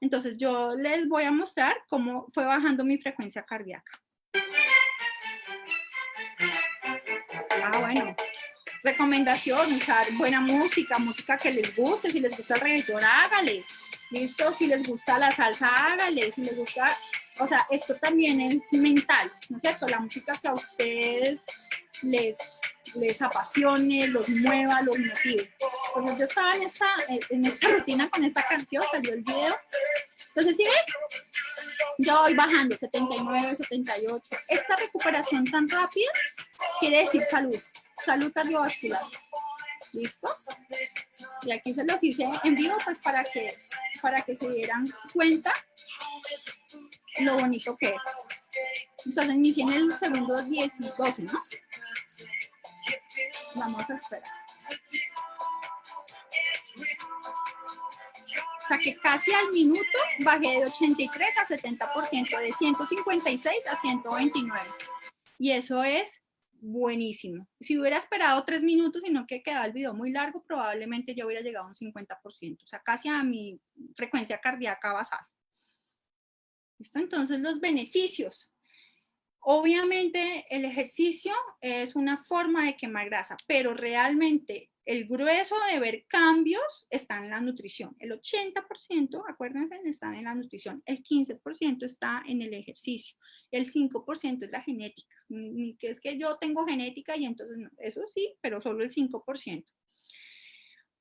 Entonces yo les voy a mostrar cómo fue bajando mi frecuencia cardíaca. Bueno, recomendación, usar buena música, música que les guste, si les gusta el reggaetón, hágale, listo, si les gusta la salsa, hágale, si les gusta, o sea, esto también es mental, ¿no es cierto? La música que a ustedes les apasione, los mueva, los motive. Entonces yo estaba en esta rutina con esta canción, salió el video, entonces si ven, yo voy bajando 79, 78, esta recuperación tan rápida quiere decir salud cardiovascular. ¿Listo? Y aquí se los hice en vivo pues para que se dieran cuenta lo bonito que es. Entonces inicié en el segundo 10 y 12, ¿no? Vamos a esperar. O sea que casi al minuto bajé de 83 a 70%, de 156 a 129. Y eso es buenísimo. Si hubiera esperado 3 minutos y no que quedaba el video muy largo, probablemente yo hubiera llegado a un 50%, o sea, casi a mi frecuencia cardíaca basal. ¿Listo? Entonces, los beneficios. Obviamente, el ejercicio es una forma de quemar grasa, pero realmente el grueso de ver cambios está en la nutrición. El 80%, acuérdense, está en la nutrición. El 15% está en el ejercicio. El 5% es la genética. Que es que yo tengo genética y entonces, no, eso sí, pero solo el 5%.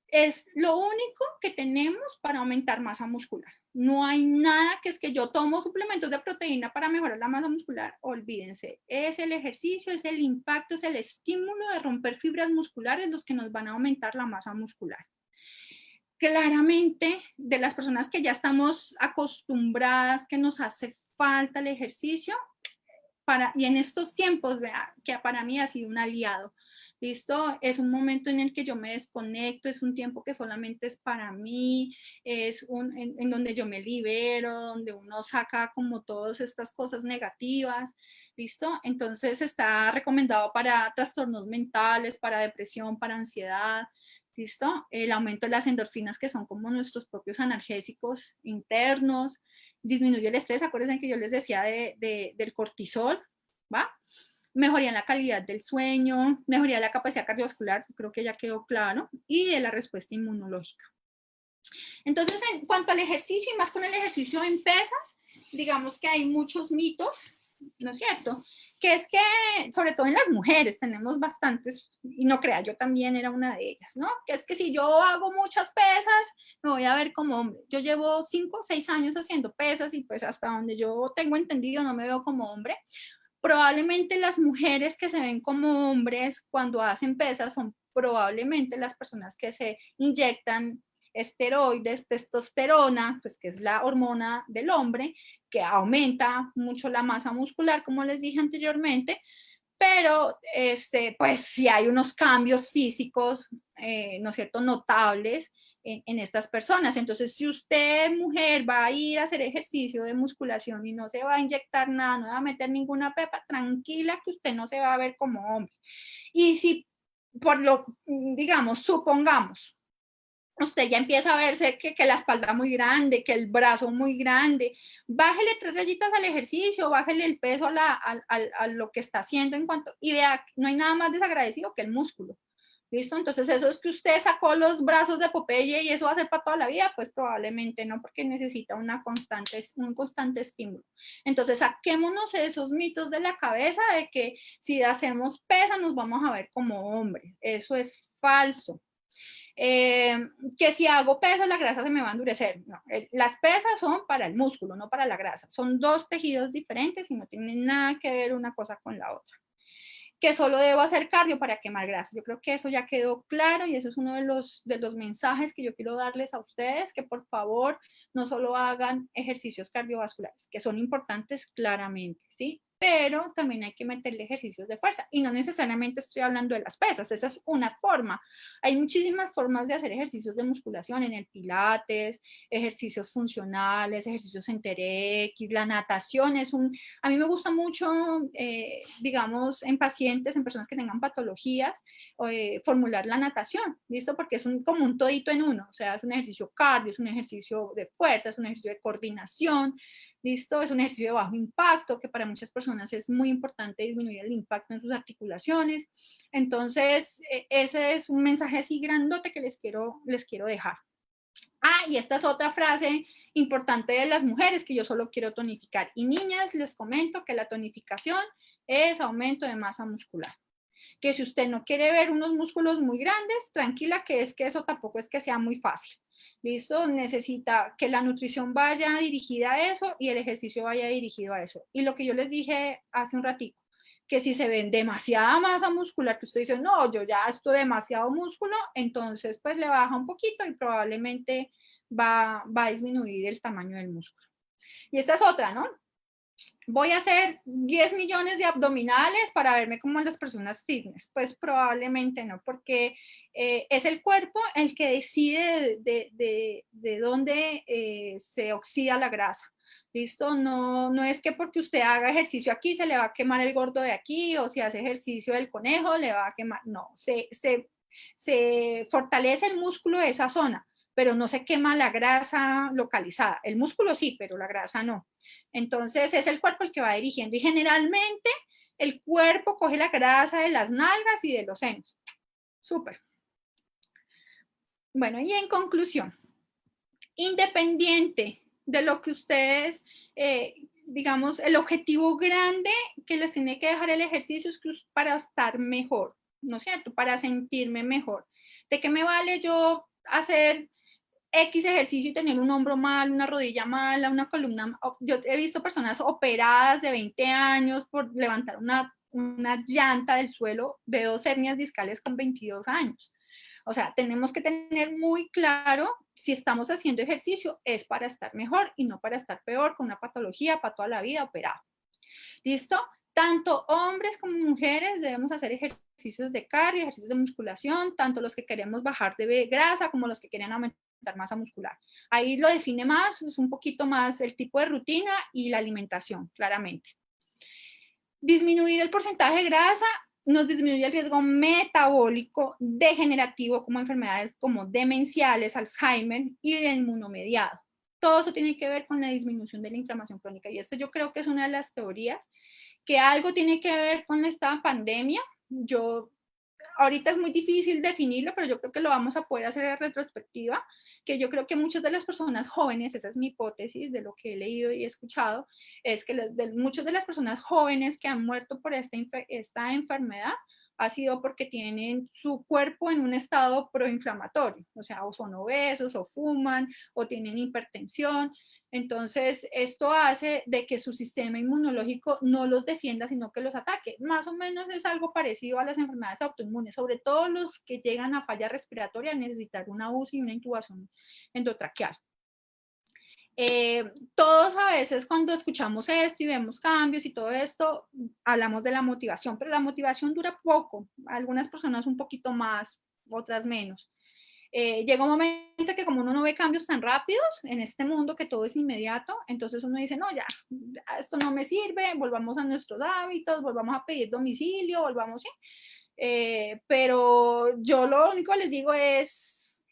es lo único que tenemos para aumentar masa muscular. No hay nada que es que yo tomo suplementos de proteína para mejorar la masa muscular. Olvídense, es el ejercicio, es el impacto, es el estímulo de romper fibras musculares los que nos van a aumentar la masa muscular. Claramente, de las personas que ya estamos acostumbradas, que nos hace falta el ejercicio, y en estos tiempos, vea, que para mí ha sido un aliado. ¿Listo? Es un momento en el que yo me desconecto, es un tiempo que solamente es para mí, es en donde yo me libero, donde uno saca como todas estas cosas negativas, ¿listo? Entonces está recomendado para trastornos mentales, para depresión, para ansiedad, ¿listo? El aumento de las endorfinas, que son como nuestros propios analgésicos internos, disminuye el estrés. Acuérdense que yo les decía del cortisol, ¿va? Mejoría en la calidad del sueño, mejoría de la capacidad cardiovascular, creo que ya quedó claro, y de la respuesta inmunológica. Entonces, en cuanto al ejercicio, y más con el ejercicio en pesas, digamos que hay muchos mitos, ¿no es cierto? Que es que, sobre todo en las mujeres, tenemos bastantes, y no crea, yo también era una de ellas, ¿no? Que es que si yo hago muchas pesas, me voy a ver como hombre. Yo llevo 5 o 6 años haciendo pesas y pues hasta donde yo tengo entendido no me veo como hombre. Probablemente las mujeres que se ven como hombres cuando hacen pesas son probablemente las personas que se inyectan esteroides, testosterona, pues que es la hormona del hombre, que aumenta mucho la masa muscular, como les dije anteriormente, pero pues sí hay unos cambios físicos, ¿no es cierto?, notables en estas personas. Entonces, si usted, mujer, va a ir a hacer ejercicio de musculación y no se va a inyectar nada, no va a meter ninguna pepa, tranquila que usted no se va a ver como hombre. Y si, digamos, supongamos, usted ya empieza a verse que la espalda muy grande, que el brazo muy grande, bájele 3 rayitas al ejercicio, bájele el peso a lo que está haciendo y vea, no hay nada más desagradecido que el músculo. ¿Listo? Entonces eso es que usted sacó los brazos de Popeye y eso va a ser para toda la vida, pues probablemente no, porque necesita un constante estímulo. Entonces saquémonos esos mitos de la cabeza de que si hacemos pesa nos vamos a ver como hombres. Eso es falso. Que si hago pesas la grasa se me va a endurecer. No, las pesas son para el músculo, no para la grasa. Son 2 tejidos diferentes y no tienen nada que ver una cosa con la otra. Que solo debo hacer cardio para quemar grasa. Yo creo que eso ya quedó claro y eso es uno de los mensajes que yo quiero darles a ustedes, que por favor no solo hagan ejercicios cardiovasculares, que son importantes claramente, ¿sí? Pero también hay que meterle ejercicios de fuerza y no necesariamente estoy hablando de las pesas, esa es una forma. Hay muchísimas formas de hacer ejercicios de musculación en el pilates, ejercicios funcionales, ejercicios en TRX, la natación es a mí me gusta mucho, digamos, en pacientes, en personas que tengan patologías, formular la natación, ¿listo? Porque es como un todito en uno, o sea, es un ejercicio cardio, es un ejercicio de fuerza, es un ejercicio de coordinación, ¿listo? Es un ejercicio de bajo impacto, que para muchas personas es muy importante disminuir el impacto en sus articulaciones. Entonces, ese es un mensaje así grandote que les quiero dejar. Ah, y esta es otra frase importante de las mujeres que yo solo quiero tonificar. Y niñas, les comento que la tonificación es aumento de masa muscular. Que si usted no quiere ver unos músculos muy grandes, tranquila que es que eso tampoco es que sea muy fácil. ¿Listo? Necesita que la nutrición vaya dirigida a eso y el ejercicio vaya dirigido a eso. Y lo que yo les dije hace un ratito, que si se ven demasiada masa muscular, que usted dice, no, yo ya estoy demasiado músculo, entonces pues le baja un poquito y probablemente va a disminuir el tamaño del músculo. Y esta es otra, ¿no? Voy a hacer 10 millones de abdominales para verme como las personas fitness. Pues probablemente no, porque es el cuerpo el que decide de dónde se oxida la grasa. ¿Listo? No es que porque usted haga ejercicio aquí se le va a quemar el gordo de aquí, o si hace ejercicio del conejo le va a quemar. No, se fortalece el músculo de esa zona, pero no se quema la grasa localizada. El músculo sí, pero la grasa no. Entonces es el cuerpo el que va dirigiendo y generalmente el cuerpo coge la grasa de las nalgas y de los senos. Súper. Bueno, y en conclusión, independiente de lo que ustedes, digamos, el objetivo grande que les tiene que dejar el ejercicio es para estar mejor, ¿no es cierto? Para sentirme mejor. ¿De qué me vale yo hacer X ejercicio y tener un hombro mal, una rodilla mala, una columna. Yo he visto personas operadas de 20 años por levantar una llanta del suelo de 2 hernias discales con 22 años. O sea, tenemos que tener muy claro si estamos haciendo ejercicio es para estar mejor y no para estar peor con una patología para toda la vida operado. ¿Listo? Tanto hombres como mujeres debemos hacer ejercicios de cardio, ejercicios de musculación, tanto los que queremos bajar de grasa como los que quieren aumentar masa muscular. Ahí lo define más, es un poquito más el tipo de rutina y la alimentación, claramente. Disminuir el porcentaje de grasa nos disminuye el riesgo metabólico degenerativo como enfermedades como demenciales, Alzheimer y el inmunomediado. Todo eso tiene que ver con la disminución de la inflamación crónica. Y esto yo creo que es una de las teorías que algo tiene que ver con esta pandemia. Ahorita es muy difícil definirlo, pero yo creo que lo vamos a poder hacer en retrospectiva, que yo creo que muchas de las personas jóvenes, esa es mi hipótesis de lo que he leído y he escuchado, es que muchas de las personas jóvenes que han muerto por esta enfermedad ha sido porque tienen su cuerpo en un estado proinflamatorio, o sea, o son obesos, o fuman, o tienen hipertensión. Entonces, esto hace de que su sistema inmunológico no los defienda, sino que los ataque. Más o menos es algo parecido a las enfermedades autoinmunes, sobre todo los que llegan a falla respiratoria, necesitar una UCI y una intubación endotraqueal. Todos a veces cuando escuchamos esto y vemos cambios y todo esto, hablamos de la motivación, pero la motivación dura poco, algunas personas un poquito más, otras menos. Llega un momento que como uno no ve cambios tan rápidos en este mundo que todo es inmediato, entonces uno dice, no, ya, esto no me sirve, volvamos a nuestros hábitos, volvamos a pedir domicilio, volvamos, ¿sí? Pero yo lo único que les digo es,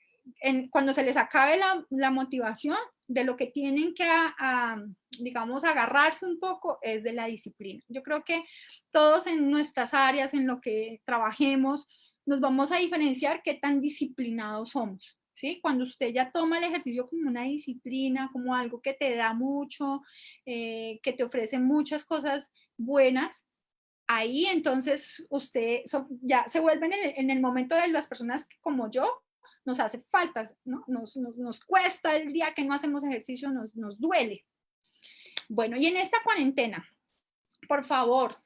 cuando se les acabe la motivación, de lo que tienen que, digamos, agarrarse un poco es de la disciplina. Yo creo que todos en nuestras áreas, en lo que trabajemos, nos vamos a diferenciar qué tan disciplinados somos, ¿sí? Cuando usted ya toma el ejercicio como una disciplina, como algo que te da mucho, que te ofrece muchas cosas buenas, ahí entonces usted ya se vuelven en el momento de las personas que, como yo, nos hace falta, ¿no? Nos cuesta el día que no hacemos ejercicio, nos duele. Bueno, y en esta cuarentena, por favor,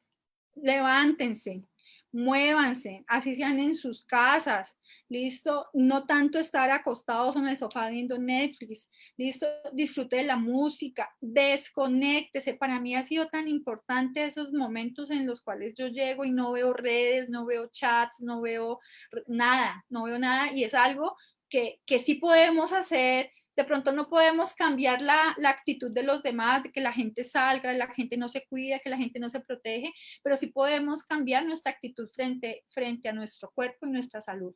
levántense, muévanse, así sean en sus casas, listo, no tanto estar acostados en el sofá viendo Netflix, listo, disfrute de la música, desconéctese. Para mí ha sido tan importante esos momentos en los cuales yo llego y no veo redes, no veo chats, no veo nada, y es algo que sí podemos hacer. De pronto no podemos cambiar la actitud de los demás, de que la gente salga, la gente no se cuida, que la gente no se protege, pero sí podemos cambiar nuestra actitud frente a nuestro cuerpo y nuestra salud.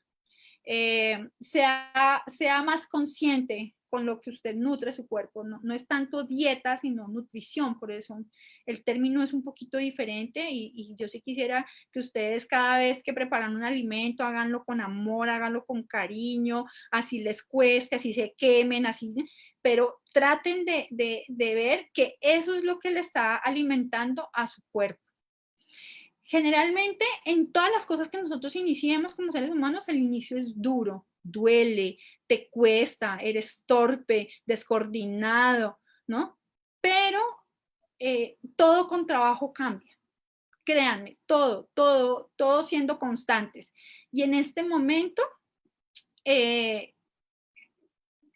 Sea más consciente con lo que usted nutre su cuerpo. No es tanto dieta, sino nutrición. Por eso el término es un poquito diferente y yo sí quisiera que ustedes cada vez que preparan un alimento, háganlo con amor, háganlo con cariño, así les cueste, así se quemen, así, pero traten de ver que eso es lo que le está alimentando a su cuerpo. Generalmente en todas las cosas que nosotros iniciemos como seres humanos, el inicio es duro, duele, te cuesta, eres torpe, descoordinado, ¿no? Pero todo con trabajo cambia. Créanme, todo siendo constantes. Y en este momento,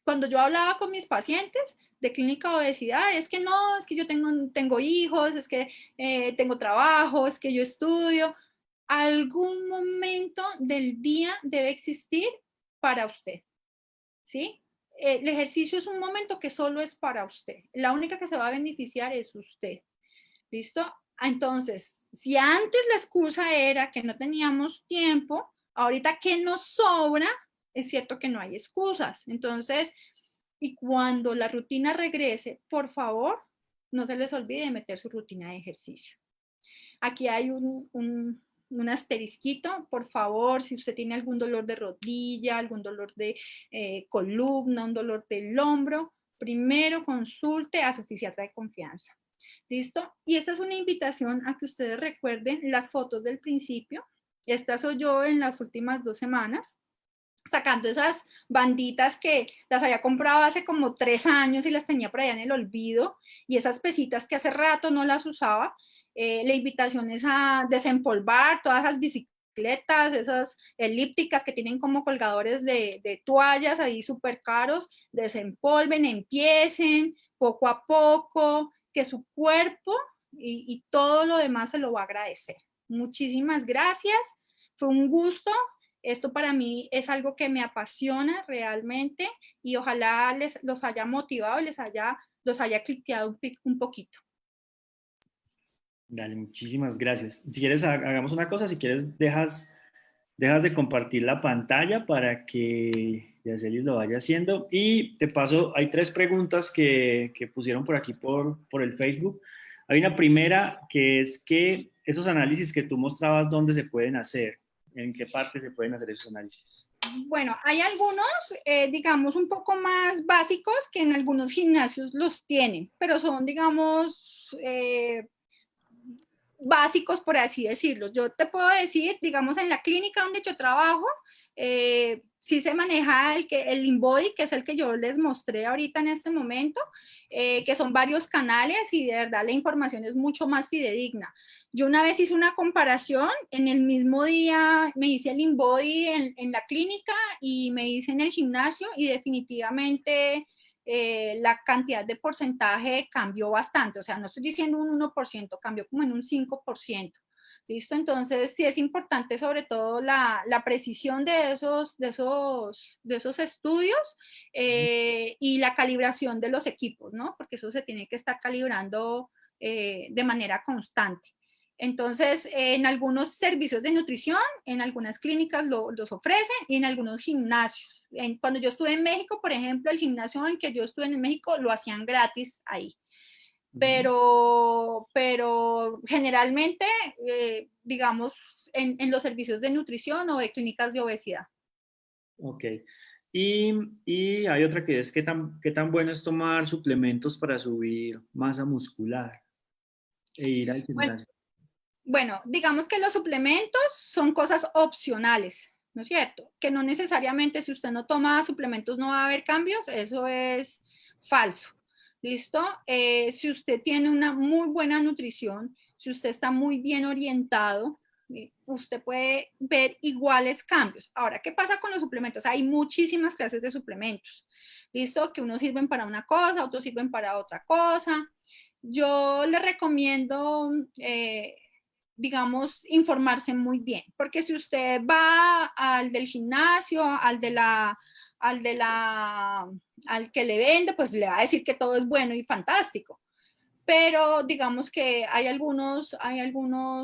cuando yo hablaba con mis pacientes de clínica de obesidad, es que no, es que yo tengo hijos, es que tengo trabajo, es que yo estudio. Algún momento del día debe existir para usted, ¿sí? El ejercicio es un momento que solo es para usted. La única que se va a beneficiar es usted. ¿Listo? Entonces, si antes la excusa era que no teníamos tiempo, ahorita que nos sobra, es cierto que no hay excusas. Entonces, y cuando la rutina regrese, por favor, no se les olvide meter su rutina de ejercicio. Aquí hay un asterisquito, por favor, si usted tiene algún dolor de rodilla, algún dolor de columna, un dolor del hombro, primero consulte a su fisiatra de confianza. ¿Listo? Y esta es una invitación a que ustedes recuerden las fotos del principio. Esta soy yo en las últimas 2 semanas. sacando esas banditas que las había comprado hace como 3 años y las tenía por allá en el olvido, y esas pesitas que hace rato no las usaba. La invitación es a desempolvar todas esas bicicletas, esas elípticas que tienen como colgadores de toallas ahí súper caros, desempolven, empiecen poco a poco, que su cuerpo y todo lo demás se lo va a agradecer. Muchísimas gracias, fue un gusto. Esto para mí es algo que me apasiona realmente y ojalá los haya motivado y los haya cliqueado un poquito. Dale, muchísimas gracias. Si quieres, hagamos una cosa, si quieres, dejas de compartir la pantalla para que Yacelis lo vaya haciendo. Y te paso, hay 3 preguntas que pusieron por aquí por el Facebook. Hay una primera que es que esos análisis que tú mostrabas, ¿dónde se pueden hacer? ¿En qué parte se pueden hacer esos análisis? Bueno, hay algunos, digamos, un poco más básicos que en algunos gimnasios los tienen, pero son, digamos, básicos, por así decirlo. Yo te puedo decir, digamos, en la clínica donde yo trabajo, sí se maneja el InBody, que es el que yo les mostré ahorita en este momento, que son varios canales y de verdad la información es mucho más fidedigna. Yo una vez hice una comparación, en el mismo día me hice el InBody en la clínica y me hice en el gimnasio y definitivamente la cantidad de porcentaje cambió bastante, o sea, no estoy diciendo un 1%, cambió como en un 5%. ¿Listo? Entonces, sí es importante sobre todo la precisión de esos estudios y la calibración de los equipos, ¿no? Porque eso se tiene que estar calibrando de manera constante. Entonces, en algunos servicios de nutrición, en algunas clínicas los ofrecen y en algunos gimnasios. Cuando yo estuve en México, por ejemplo, el gimnasio en que yo estuve en México lo hacían gratis ahí. Pero generalmente, digamos, en los servicios de nutrición o de clínicas de obesidad. Ok. Y hay otra que es qué tan bueno es tomar suplementos para subir masa muscular e ir al Bueno, gimnasio. bueno, digamos que los suplementos son cosas opcionales, ¿no es cierto? Que no necesariamente si usted no toma suplementos no va a haber cambios, eso es falso. ¿Listo? Si usted tiene una muy buena nutrición, si usted está muy bien orientado, usted puede ver iguales cambios. Ahora, ¿qué pasa con los suplementos? Hay muchísimas clases de suplementos. ¿Listo? Que unos sirven para una cosa, otros sirven para otra cosa. Yo le recomiendo, digamos, informarse muy bien, porque si usted va al del gimnasio, al de la, al que le vende, pues le va a decir que todo es bueno y fantástico. Pero digamos que hay algunos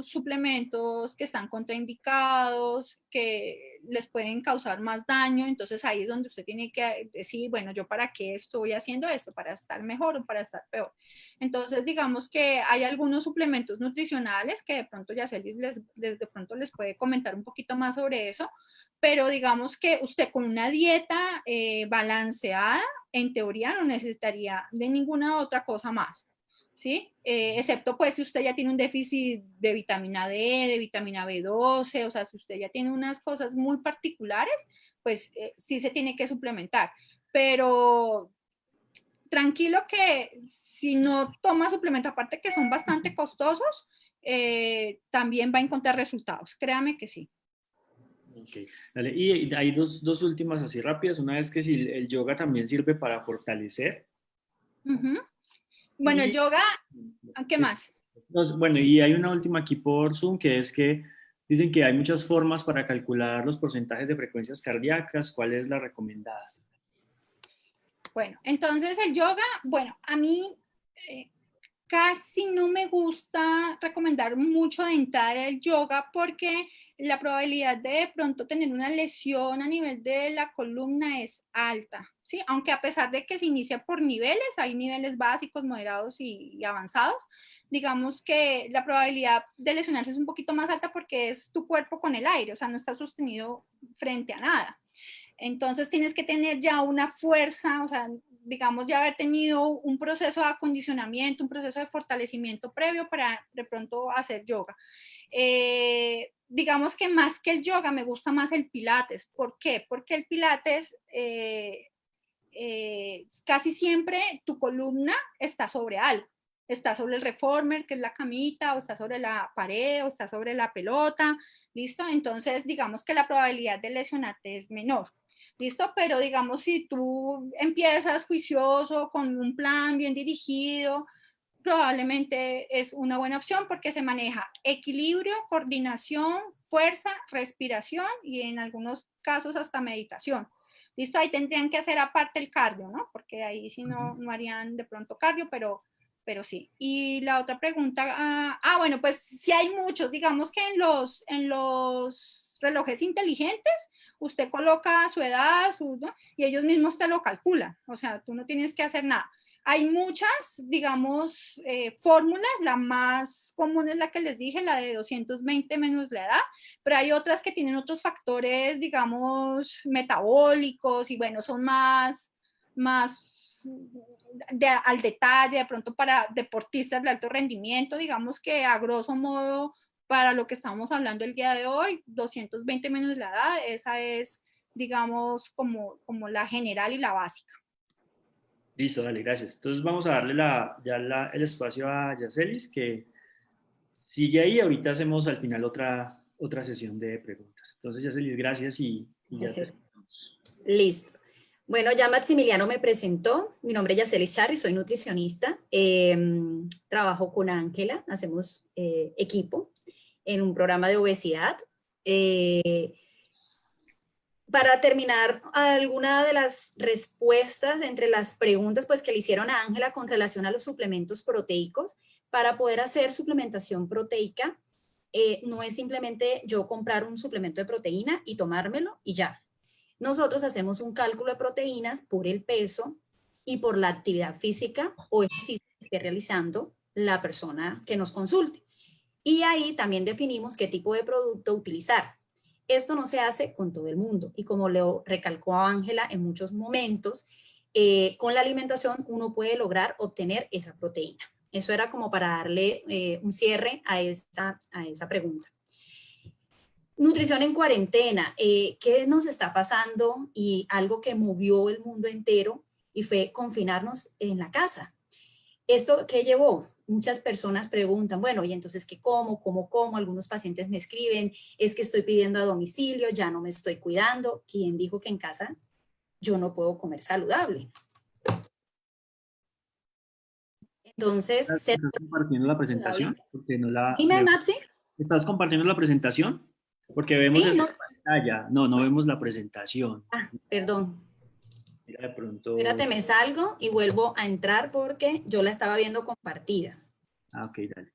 suplementos que están contraindicados, que les pueden causar más daño, entonces ahí es donde usted tiene que decir, bueno, yo para qué estoy haciendo esto, para estar mejor o para estar peor. Entonces digamos que hay algunos suplementos nutricionales que de pronto Yacelis de pronto les puede comentar un poquito más sobre eso, pero digamos que usted con una dieta balanceada, en teoría no necesitaría de ninguna otra cosa más. ¿Sí? Excepto pues si usted ya tiene un déficit de vitamina D, de vitamina B12, o sea, si usted ya tiene unas cosas muy particulares, pues sí se tiene que suplementar. Pero tranquilo que si no toma suplemento, aparte que son bastante costosos, también va a encontrar resultados. Créame que sí. Ok, dale. Y hay dos últimas así rápidas. Una es que si el yoga también sirve para fortalecer. Bueno, el Y, yoga, ¿qué más? bueno, y hay una última aquí por Zoom que es que dicen que hay muchas formas para calcular los porcentajes de frecuencias cardíacas. ¿Cuál es la recomendada? Bueno, entonces el yoga, bueno, a mí eh, casi no me gusta recomendar mucho de entrada el yoga porque la probabilidad de pronto tener una lesión a nivel de la columna es alta, ¿sí? Aunque a pesar de que se inicia por niveles, hay niveles básicos, moderados y avanzados, digamos que la probabilidad de lesionarse es un poquito más alta porque es tu cuerpo con el aire, o sea, no está sostenido frente a nada. Entonces tienes que tener ya una fuerza, o sea, digamos ya haber tenido un proceso de acondicionamiento, un proceso de fortalecimiento previo para de pronto hacer yoga. digamos que más que el yoga me gusta más el pilates. ¿Por qué? Porque el pilates casi siempre tu columna está sobre algo. Está sobre el reformer, que es la camita, o está sobre la pared, o está sobre la pelota, ¿listo? Entonces, digamos que la probabilidad de lesionarte es menor, ¿listo? Pero digamos, si tú empiezas juicioso, con un plan bien dirigido, probablemente es una buena opción porque se maneja equilibrio, coordinación, fuerza, respiración y en algunos casos hasta meditación. Listo, ahí tendrían que hacer aparte el cardio, ¿no? Porque ahí sí no harían de pronto cardio, pero sí. Y la otra pregunta, bueno, pues sí hay muchos, digamos que en los relojes inteligentes, usted coloca su edad, ¿no? Y ellos mismos te lo calculan, o sea, tú no tienes que hacer nada. Hay muchas, digamos, fórmulas, la más común es la que les dije, la de 220 menos la edad, pero hay otras que tienen otros factores, digamos, metabólicos y bueno, son más al detalle, de pronto para deportistas de alto rendimiento, digamos que a grosso modo, para lo que estamos hablando el día de hoy, 220 menos la edad, esa es, digamos, como la general y la básica. Listo, dale, gracias. Entonces vamos a darle el espacio a Yacelis, que sigue ahí. Ahorita hacemos al final otra sesión de preguntas. Entonces, Yacelis, gracias y ya te escuchamos. Listo. Bueno, ya Maximiliano me presentó. Mi nombre es Yacelis Charri, soy nutricionista. Trabajo con Ángela, hacemos equipo en un programa de obesidad. Para terminar, alguna de las respuestas entre las preguntas pues, que le hicieron a Ángela con relación a los suplementos proteicos. Para poder hacer suplementación proteica, no es simplemente yo comprar un suplemento de proteína y tomármelo y ya. Nosotros hacemos un cálculo de proteínas por el peso y por la actividad física o ejercicio que esté realizando la persona que nos consulte. Y ahí también definimos qué tipo de producto utilizar. Esto no se hace con todo el mundo y como le recalcó a Ángela en muchos momentos, con la alimentación uno puede lograr obtener esa proteína. Eso era como para darle un cierre a esa pregunta. Nutrición en cuarentena, ¿qué nos está pasando? Y algo que movió el mundo entero y fue confinarnos en la casa. ¿Esto qué llevó? Muchas personas preguntan, bueno, y entonces, ¿qué como? ¿Cómo como? Algunos pacientes me escriben, es que estoy pidiendo a domicilio, ya no me estoy cuidando. ¿Quién dijo que en casa yo no puedo comer saludable? Entonces, ¿Estás compartiendo la presentación? Porque no la dime, veo. Maxi. ¿Estás compartiendo la presentación? Porque vemos Sí, esta no. pantalla. No vemos la presentación. Perdón. Mira, de pronto. Espérate, me salgo y vuelvo a entrar porque yo la estaba viendo compartida. Ok, dale.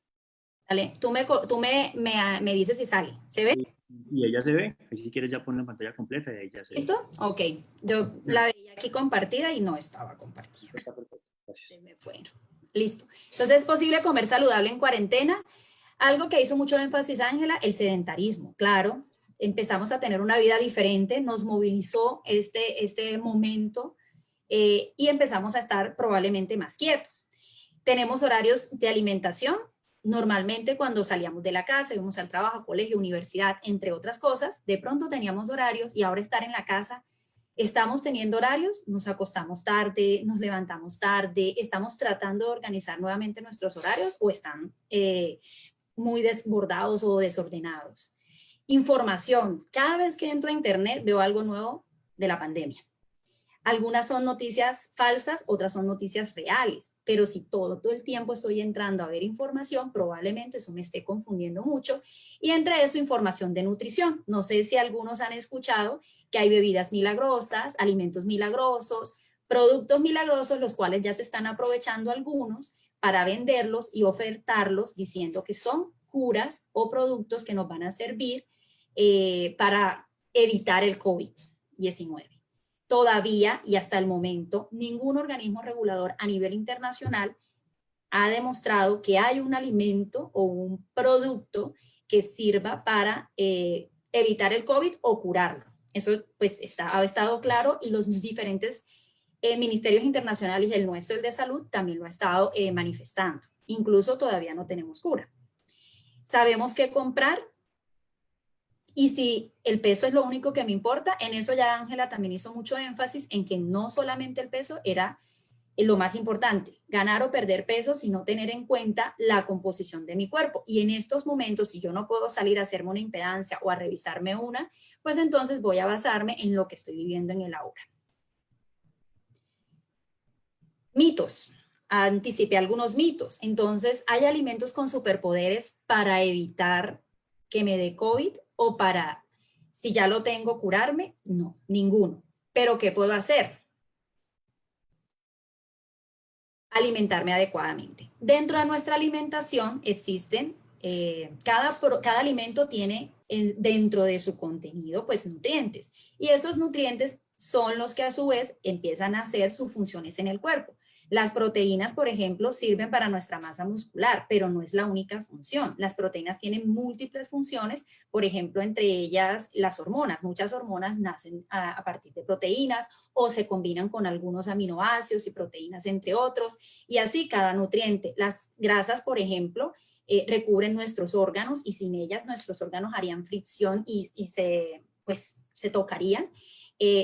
Dale, tú me dices si sale. ¿Se ve? Y ella se ve. Ahí si quieres ya pon la pantalla completa y ahí ya se ve. ¿Listo? Ok. Yo la veía aquí compartida y no estaba compartida. Está perfecto. Gracias. Se me fue. Listo. Entonces, ¿es posible comer saludable en cuarentena? Algo que hizo mucho énfasis Ángela, el sedentarismo. Claro, empezamos a tener una vida diferente, nos movilizó este momento y empezamos a estar probablemente más quietos. Tenemos horarios de alimentación. Normalmente cuando salíamos de la casa, íbamos al trabajo, colegio, universidad, entre otras cosas, de pronto teníamos horarios y ahora estar en la casa, estamos teniendo horarios, nos acostamos tarde, nos levantamos tarde, estamos tratando de organizar nuevamente nuestros horarios o están muy desbordados o desordenados. Información. Cada vez que entro a internet veo algo nuevo de la pandemia. Algunas son noticias falsas, otras son noticias reales, pero si todo el tiempo estoy entrando a ver información, probablemente eso me esté confundiendo mucho. Y entre eso, información de nutrición. No sé si algunos han escuchado que hay bebidas milagrosas, alimentos milagrosos, productos milagrosos, los cuales ya se están aprovechando algunos para venderlos y ofertarlos diciendo que son curas o productos que nos van a servir para evitar el COVID-19. Todavía y hasta el momento, ningún organismo regulador a nivel internacional ha demostrado que hay un alimento o un producto que sirva para evitar el COVID o curarlo. Eso pues ha estado claro y los diferentes ministerios internacionales y el nuestro, el de salud, también lo ha estado manifestando. Incluso todavía no tenemos cura. Sabemos qué comprar. Y si el peso es lo único que me importa, en eso ya Ángela también hizo mucho énfasis en que no solamente el peso era lo más importante, ganar o perder peso, sino tener en cuenta la composición de mi cuerpo. Y en estos momentos, si yo no puedo salir a hacerme una impedancia o a revisarme una, pues entonces voy a basarme en lo que estoy viviendo en el ahora. Mitos. Anticipé algunos mitos. Entonces, ¿hay alimentos con superpoderes para evitar que me dé COVID o para, si ya lo tengo, curarme? No, ninguno. ¿Pero qué puedo hacer? Alimentarme adecuadamente. Dentro de nuestra alimentación existen, cada alimento tiene dentro de su contenido pues nutrientes, y esos nutrientes son los que a su vez empiezan a hacer sus funciones en el cuerpo. Las proteínas, por ejemplo, sirven para nuestra masa muscular, pero no es la única función. Las proteínas tienen múltiples funciones, por ejemplo, entre ellas las hormonas. Muchas hormonas nacen a partir de proteínas o se combinan con algunos aminoácidos y proteínas, entre otros, y así cada nutriente. Las grasas, por ejemplo, recubren nuestros órganos, y sin ellas nuestros órganos harían fricción y se tocarían.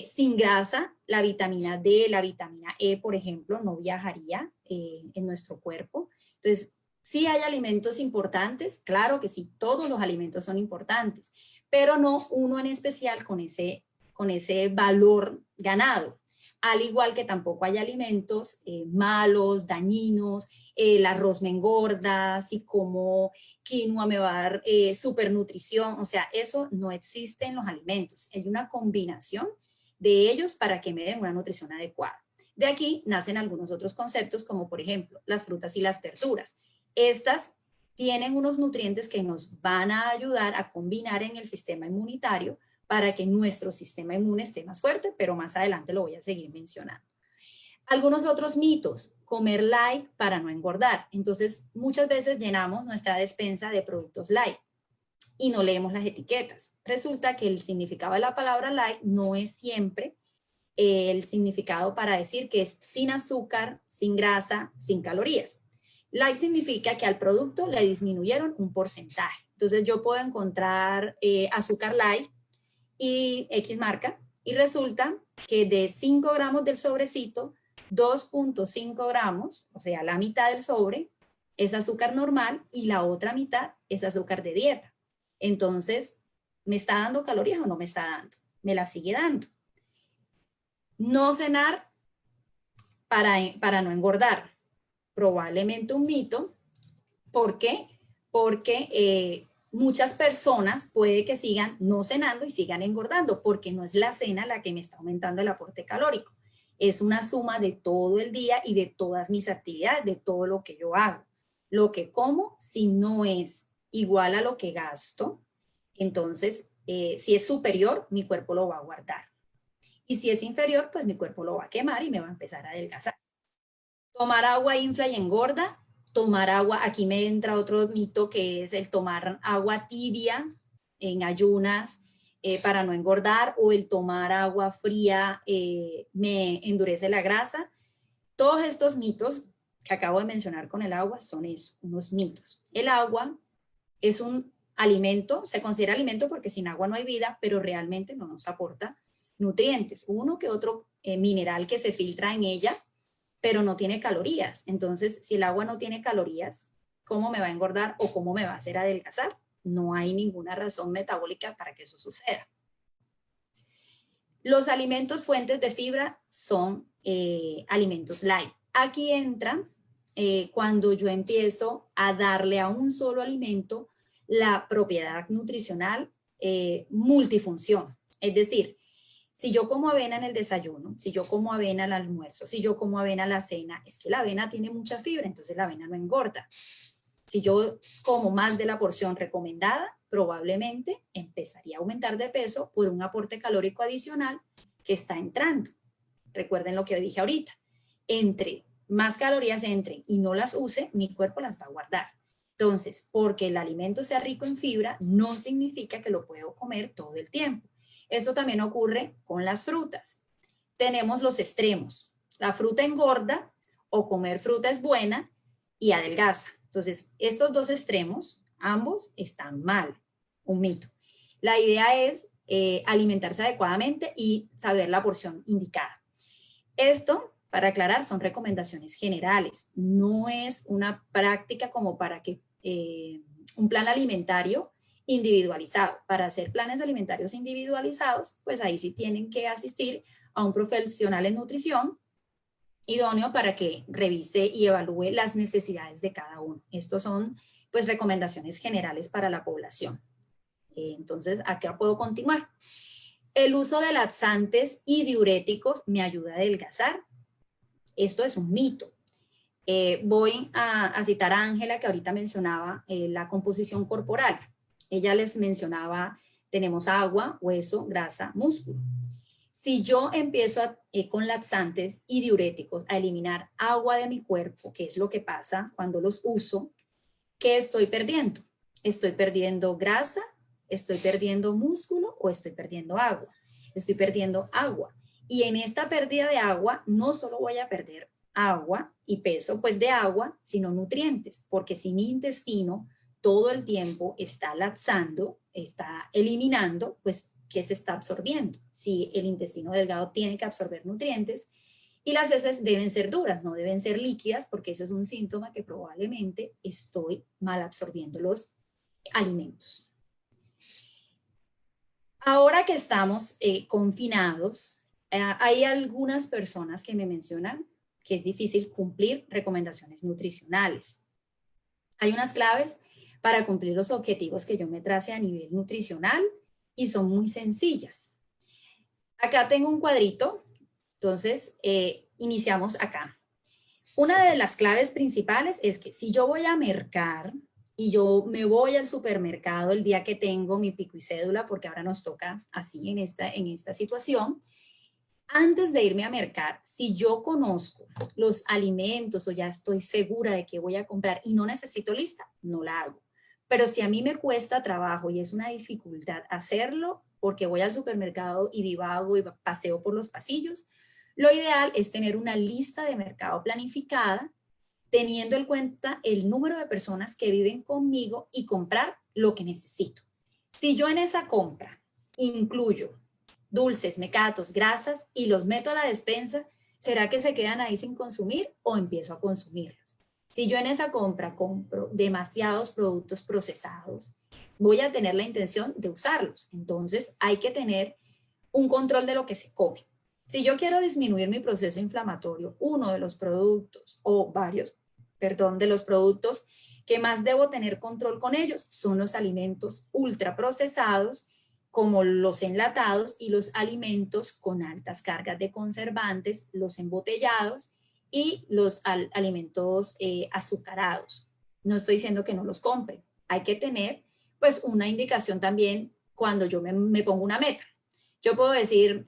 Sin grasa, la vitamina D, la vitamina E, por ejemplo, no viajaría en nuestro cuerpo. Entonces, sí hay alimentos importantes, claro que sí, todos los alimentos son importantes, pero no uno en especial con ese valor ganado. Al igual que tampoco hay alimentos malos, dañinos, el arroz me engorda, si como quinoa me va a dar supernutrición, o sea, eso no existe en los alimentos. Hay una combinación de ellos para que me den una nutrición adecuada. De aquí nacen algunos otros conceptos, como por ejemplo las frutas y las verduras. Estas tienen unos nutrientes que nos van a ayudar a combinar en el sistema inmunitario para que nuestro sistema inmune esté más fuerte, pero más adelante lo voy a seguir mencionando. Algunos otros mitos: comer light para no engordar. Entonces, muchas veces llenamos nuestra despensa de productos light y no leemos las etiquetas. Resulta que el significado de la palabra light no es siempre el significado para decir que es sin azúcar, sin grasa, sin calorías. Light significa que al producto le disminuyeron un porcentaje. Entonces yo puedo encontrar azúcar light y X marca, y resulta que de 5 gramos del sobrecito, 2.5 gramos, o sea, la mitad del sobre, es azúcar normal y la otra mitad es azúcar de dieta. Entonces, ¿me está dando calorías o no me está dando? Me la sigue dando. No cenar para no engordar. Probablemente un mito. ¿Por qué? Porque muchas personas puede que sigan no cenando y sigan engordando, porque no es la cena la que me está aumentando el aporte calórico. Es una suma de todo el día y de todas mis actividades, de todo lo que yo hago. Lo que como, si no es igual a lo que gasto, entonces si es superior, mi cuerpo lo va a guardar. Y si es inferior, pues mi cuerpo lo va a quemar y me va a empezar a adelgazar. Tomar agua infla y engorda. Tomar agua, aquí me entra otro mito, que es el tomar agua tibia en ayunas para no engordar, o el tomar agua fría me endurece la grasa. Todos estos mitos que acabo de mencionar con el agua son eso, unos mitos. El agua es un alimento, se considera alimento porque sin agua no hay vida, pero realmente no nos aporta nutrientes. Uno que otro mineral que se filtra en ella, pero no tiene calorías. Entonces, si el agua no tiene calorías, ¿cómo me va a engordar o cómo me va a hacer adelgazar? No hay ninguna razón metabólica para que eso suceda. Los alimentos fuentes de fibra son alimentos light. Aquí entra cuando yo empiezo a darle a un solo alimento la propiedad nutricional multifunción. Es decir, si yo como avena en el desayuno, si yo como avena al almuerzo, si yo como avena a la cena, es que la avena tiene mucha fibra, entonces la avena no engorda. Si yo como más de la porción recomendada, probablemente empezaría a aumentar de peso por un aporte calórico adicional que está entrando. Recuerden lo que dije ahorita. Entre más calorías entren y no las use, mi cuerpo las va a guardar. Entonces, porque el alimento sea rico en fibra, no significa que lo puedo comer todo el tiempo. Eso también ocurre con las frutas. Tenemos los extremos. La fruta engorda, o comer fruta es buena y adelgaza. Entonces, estos dos extremos, ambos están mal. Un mito. La idea es alimentarse adecuadamente y saber la porción indicada. Esto, para aclarar, son recomendaciones generales. No es una práctica como para que un plan alimentario individualizado. Para hacer planes alimentarios individualizados, pues ahí sí tienen que asistir a un profesional en nutrición idóneo para que revise y evalúe las necesidades de cada uno. Estos son pues recomendaciones generales para la población. Entonces, acá puedo continuar. El uso de laxantes y diuréticos me ayuda a adelgazar. Esto es un mito. Voy a citar a Ángela, que ahorita mencionaba la composición corporal. Ella les mencionaba, tenemos agua, hueso, grasa, músculo. Si yo empiezo con laxantes y diuréticos a eliminar agua de mi cuerpo, que es lo que pasa cuando los uso, ¿qué estoy perdiendo? ¿Estoy perdiendo grasa? ¿Estoy perdiendo músculo o estoy perdiendo agua? Estoy perdiendo agua. Y en esta pérdida de agua, no solo voy a perder agua y peso pues de agua, sino nutrientes, porque si mi intestino todo el tiempo está laxando, está eliminando, pues ¿qué se está absorbiendo? Si el intestino delgado tiene que absorber nutrientes, y las heces deben ser duras, no deben ser líquidas, porque ese es un síntoma que probablemente estoy mal absorbiendo los alimentos. Ahora que estamos confinados, hay algunas personas que me mencionan que es difícil cumplir recomendaciones nutricionales. Hay unas claves para cumplir los objetivos que yo me trace a nivel nutricional y son muy sencillas. Acá tengo un cuadrito, entonces iniciamos acá. Una de las claves principales es que si yo voy a mercar y yo me voy al supermercado el día que tengo mi pico y cédula, porque ahora nos toca así en esta situación, antes de irme a mercar, si yo conozco los alimentos o ya estoy segura de que voy a comprar y no necesito lista, no la hago. Pero si a mí me cuesta trabajo y es una dificultad hacerlo porque voy al supermercado y divago y paseo por los pasillos, lo ideal es tener una lista de mercado planificada, teniendo en cuenta el número de personas que viven conmigo y comprar lo que necesito. Si yo en esa compra incluyo dulces, mecatos, grasas y los meto a la despensa, ¿será que se quedan ahí sin consumir o empiezo a consumirlos? Si yo en esa compra compro demasiados productos procesados, voy a tener la intención de usarlos. Entonces hay que tener un control de lo que se come. Si yo quiero disminuir mi proceso inflamatorio, uno de los productos o varios, de los productos que más debo tener control con ellos son los alimentos ultraprocesados, como los enlatados y los alimentos con altas cargas de conservantes, los embotellados y los alimentos azucarados. No estoy diciendo que no los compren. Hay que tener pues una indicación también cuando yo me pongo una meta. Yo puedo decir,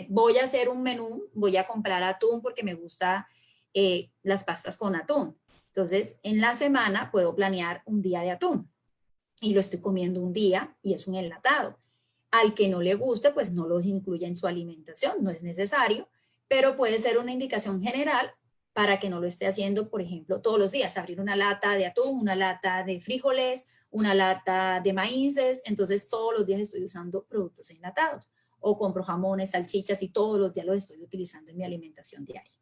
voy a hacer un menú, voy a comprar atún porque me gusta las pastas con atún. Entonces, en la semana puedo planear un día de atún y lo estoy comiendo un día y es un enlatado. Al que no le guste, pues no los incluya en su alimentación, no es necesario, pero puede ser una indicación general para que no lo esté haciendo, por ejemplo, todos los días, abrir una lata de atún, una lata de frijoles, una lata de maíces, entonces todos los días estoy usando productos enlatados, o compro jamones, salchichas y todos los días los estoy utilizando en mi alimentación diaria.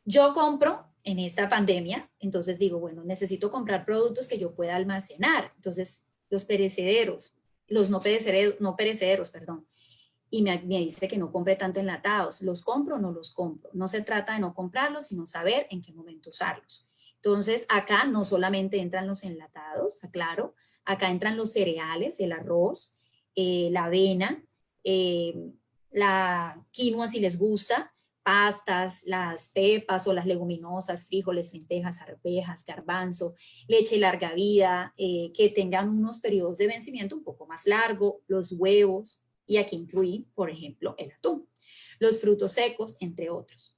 Yo compro en esta pandemia, entonces digo, bueno, necesito comprar productos que yo pueda almacenar, entonces los perecederos, los no perecederos, y me dice que no compre tanto enlatados. ¿Los compro o no los compro? No se trata de no comprarlos, sino saber en qué momento usarlos. Entonces, acá no solamente entran los enlatados, aclaro, acá entran los cereales, el arroz, la avena, la quinoa si les gusta, pastas, las pepas o las leguminosas, frijoles, lentejas, arvejas, garbanzo, leche larga vida, que tengan unos periodos de vencimiento un poco más largo, los huevos, y aquí incluí, por ejemplo, el atún, los frutos secos, entre otros.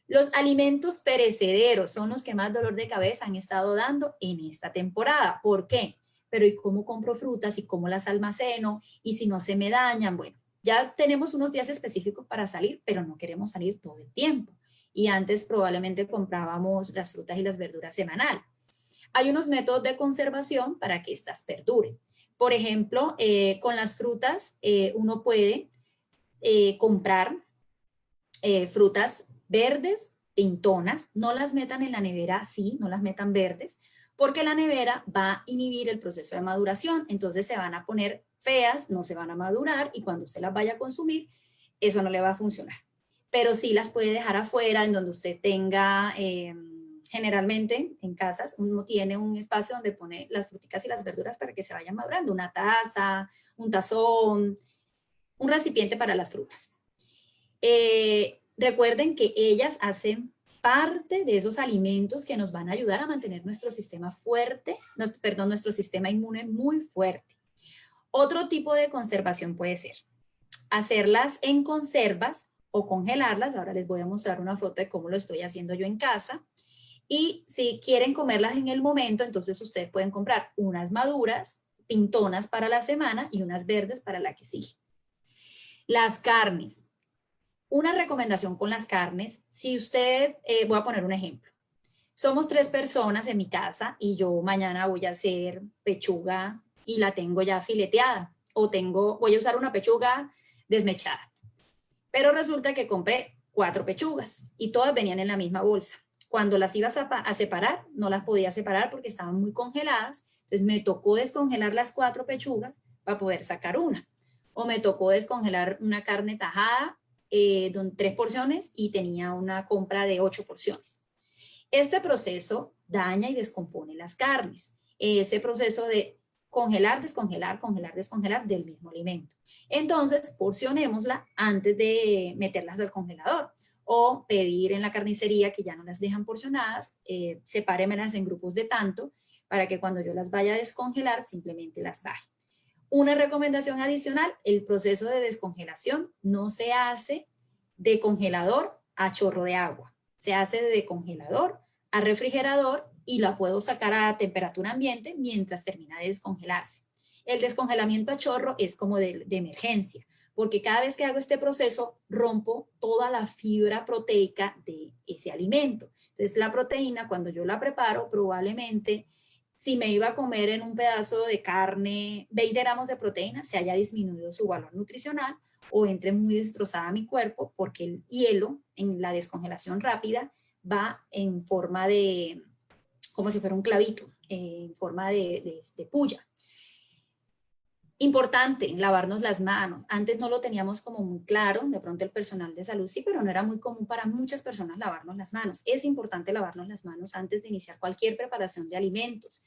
Los alimentos perecederos son los que más dolor de cabeza han estado dando en esta temporada. ¿Por qué? Pero ¿y cómo compro frutas y cómo las almaceno? Y si no se me dañan, bueno, ya tenemos unos días específicos para salir, pero no queremos salir todo el tiempo. Y antes probablemente comprábamos las frutas y las verduras semanal. Hay unos métodos de conservación para que estas perduren. Por ejemplo, con las frutas uno puede comprar frutas verdes, pintonas, no las metan en la nevera así, no las metan verdes, porque la nevera va a inhibir el proceso de maduración, entonces se van a poner feas, no se van a madurar y cuando usted las vaya a consumir, eso no le va a funcionar. Pero sí las puede dejar afuera, en donde usted tenga, generalmente en casas, uno tiene un espacio donde pone las fruticas y las verduras para que se vayan madurando, una taza, un tazón, un recipiente para las frutas. Recuerden que ellas hacen parte de esos alimentos que nos van a ayudar a mantener nuestro sistema fuerte, nuestro sistema inmune muy fuerte. Otro tipo de conservación puede ser hacerlas en conservas o congelarlas. Ahora les voy a mostrar una foto de cómo lo estoy haciendo yo en casa. Y si quieren comerlas en el momento, entonces ustedes pueden comprar unas maduras, pintonas para la semana y unas verdes para la que sigue. Las carnes. Una recomendación con las carnes, si usted, voy a poner un ejemplo. Somos 3 personas en mi casa y yo mañana voy a hacer pechuga y la tengo ya fileteada o voy a usar una pechuga desmechada. Pero resulta que compré 4 pechugas y todas venían en la misma bolsa. Cuando las ibas a separar, no las podía separar porque estaban muy congeladas. Entonces me tocó descongelar las 4 pechugas para poder sacar una. O me tocó descongelar una carne tajada, 3 porciones y tenía una compra de 8 porciones. Este proceso daña y descompone las carnes. Ese proceso de congelar, descongelar, congelar, descongelar del mismo alimento. Entonces, porcionémosla antes de meterlas al congelador o pedir en la carnicería que ya no las dejan porcionadas, sepáremelas en grupos de tanto para que cuando yo las vaya a descongelar simplemente las baje. Una recomendación adicional, el proceso de descongelación no se hace de congelador a chorro de agua, se hace de congelador a refrigerador y la puedo sacar a temperatura ambiente mientras termina de descongelarse. El descongelamiento a chorro es como de emergencia, porque cada vez que hago este proceso rompo toda la fibra proteica de ese alimento. Entonces la proteína, cuando yo la preparo, probablemente si me iba a comer en un pedazo de carne 20 gramos de proteína, se haya disminuido su valor nutricional o entre muy destrozada a mi cuerpo, porque el hielo en la descongelación rápida va en forma de, como si fuera un clavito, en forma de puya. Importante, lavarnos las manos. Antes no lo teníamos como muy claro, de pronto el personal de salud sí, pero no era muy común para muchas personas lavarnos las manos. Es importante lavarnos las manos antes de iniciar cualquier preparación de alimentos.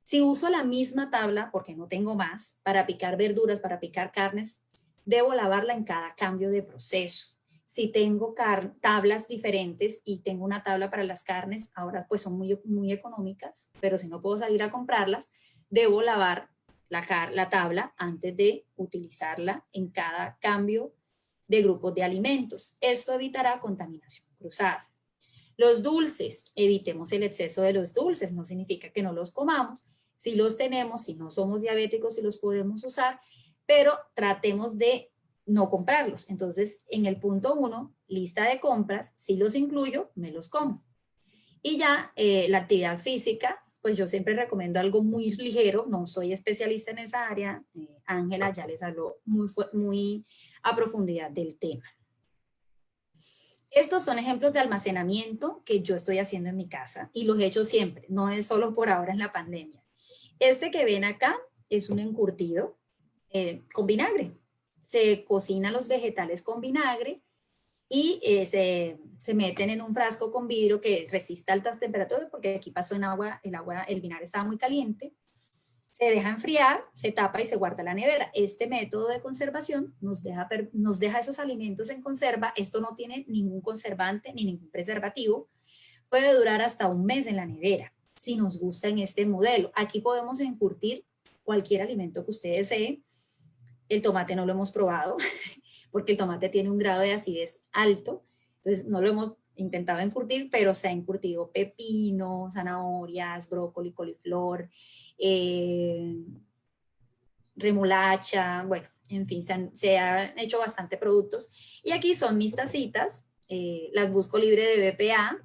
Si uso la misma tabla, porque no tengo más, para picar verduras, para picar carnes, debo lavarla en cada cambio de proceso. Si tengo tablas diferentes y tengo una tabla para las carnes, ahora pues son muy económicas, pero si no puedo salir a comprarlas, debo lavar la tabla antes de utilizarla en cada cambio de grupos de alimentos. Esto evitará contaminación cruzada. Los dulces, evitemos el exceso de los dulces, no significa que no los comamos. Si los tenemos, si no somos diabéticos, si los podemos usar, pero tratemos de no comprarlos. Entonces, en el punto 1, lista de compras, si los incluyo, me los como. Y ya la actividad física, pues yo siempre recomiendo algo muy ligero, no soy especialista en esa área, Ángela ya les habló muy a profundidad del tema. Estos son ejemplos de almacenamiento que yo estoy haciendo en mi casa y los he hecho siempre, no es solo por ahora en la pandemia. Este que ven acá es un encurtido con vinagre. Se cocinan los vegetales con vinagre y se meten en un frasco con vidrio que resista altas temperaturas, porque aquí pasó en agua, el vinagre estaba muy caliente. Se deja enfriar, se tapa y se guarda en la nevera. Este método de conservación nos deja esos alimentos en conserva. Esto no tiene ningún conservante ni ningún preservativo. Puede durar hasta un mes en la nevera, si nos gusta en este modelo. Aquí podemos encurtir cualquier alimento que usted desee. El tomate no lo hemos probado, porque el tomate tiene un grado de acidez alto, entonces no lo hemos intentado encurtir, pero se ha encurtido pepino, zanahorias, brócoli, coliflor, remolacha, bueno, en fin, se han hecho bastante productos. Y aquí son mis tacitas, las busco libre de BPA,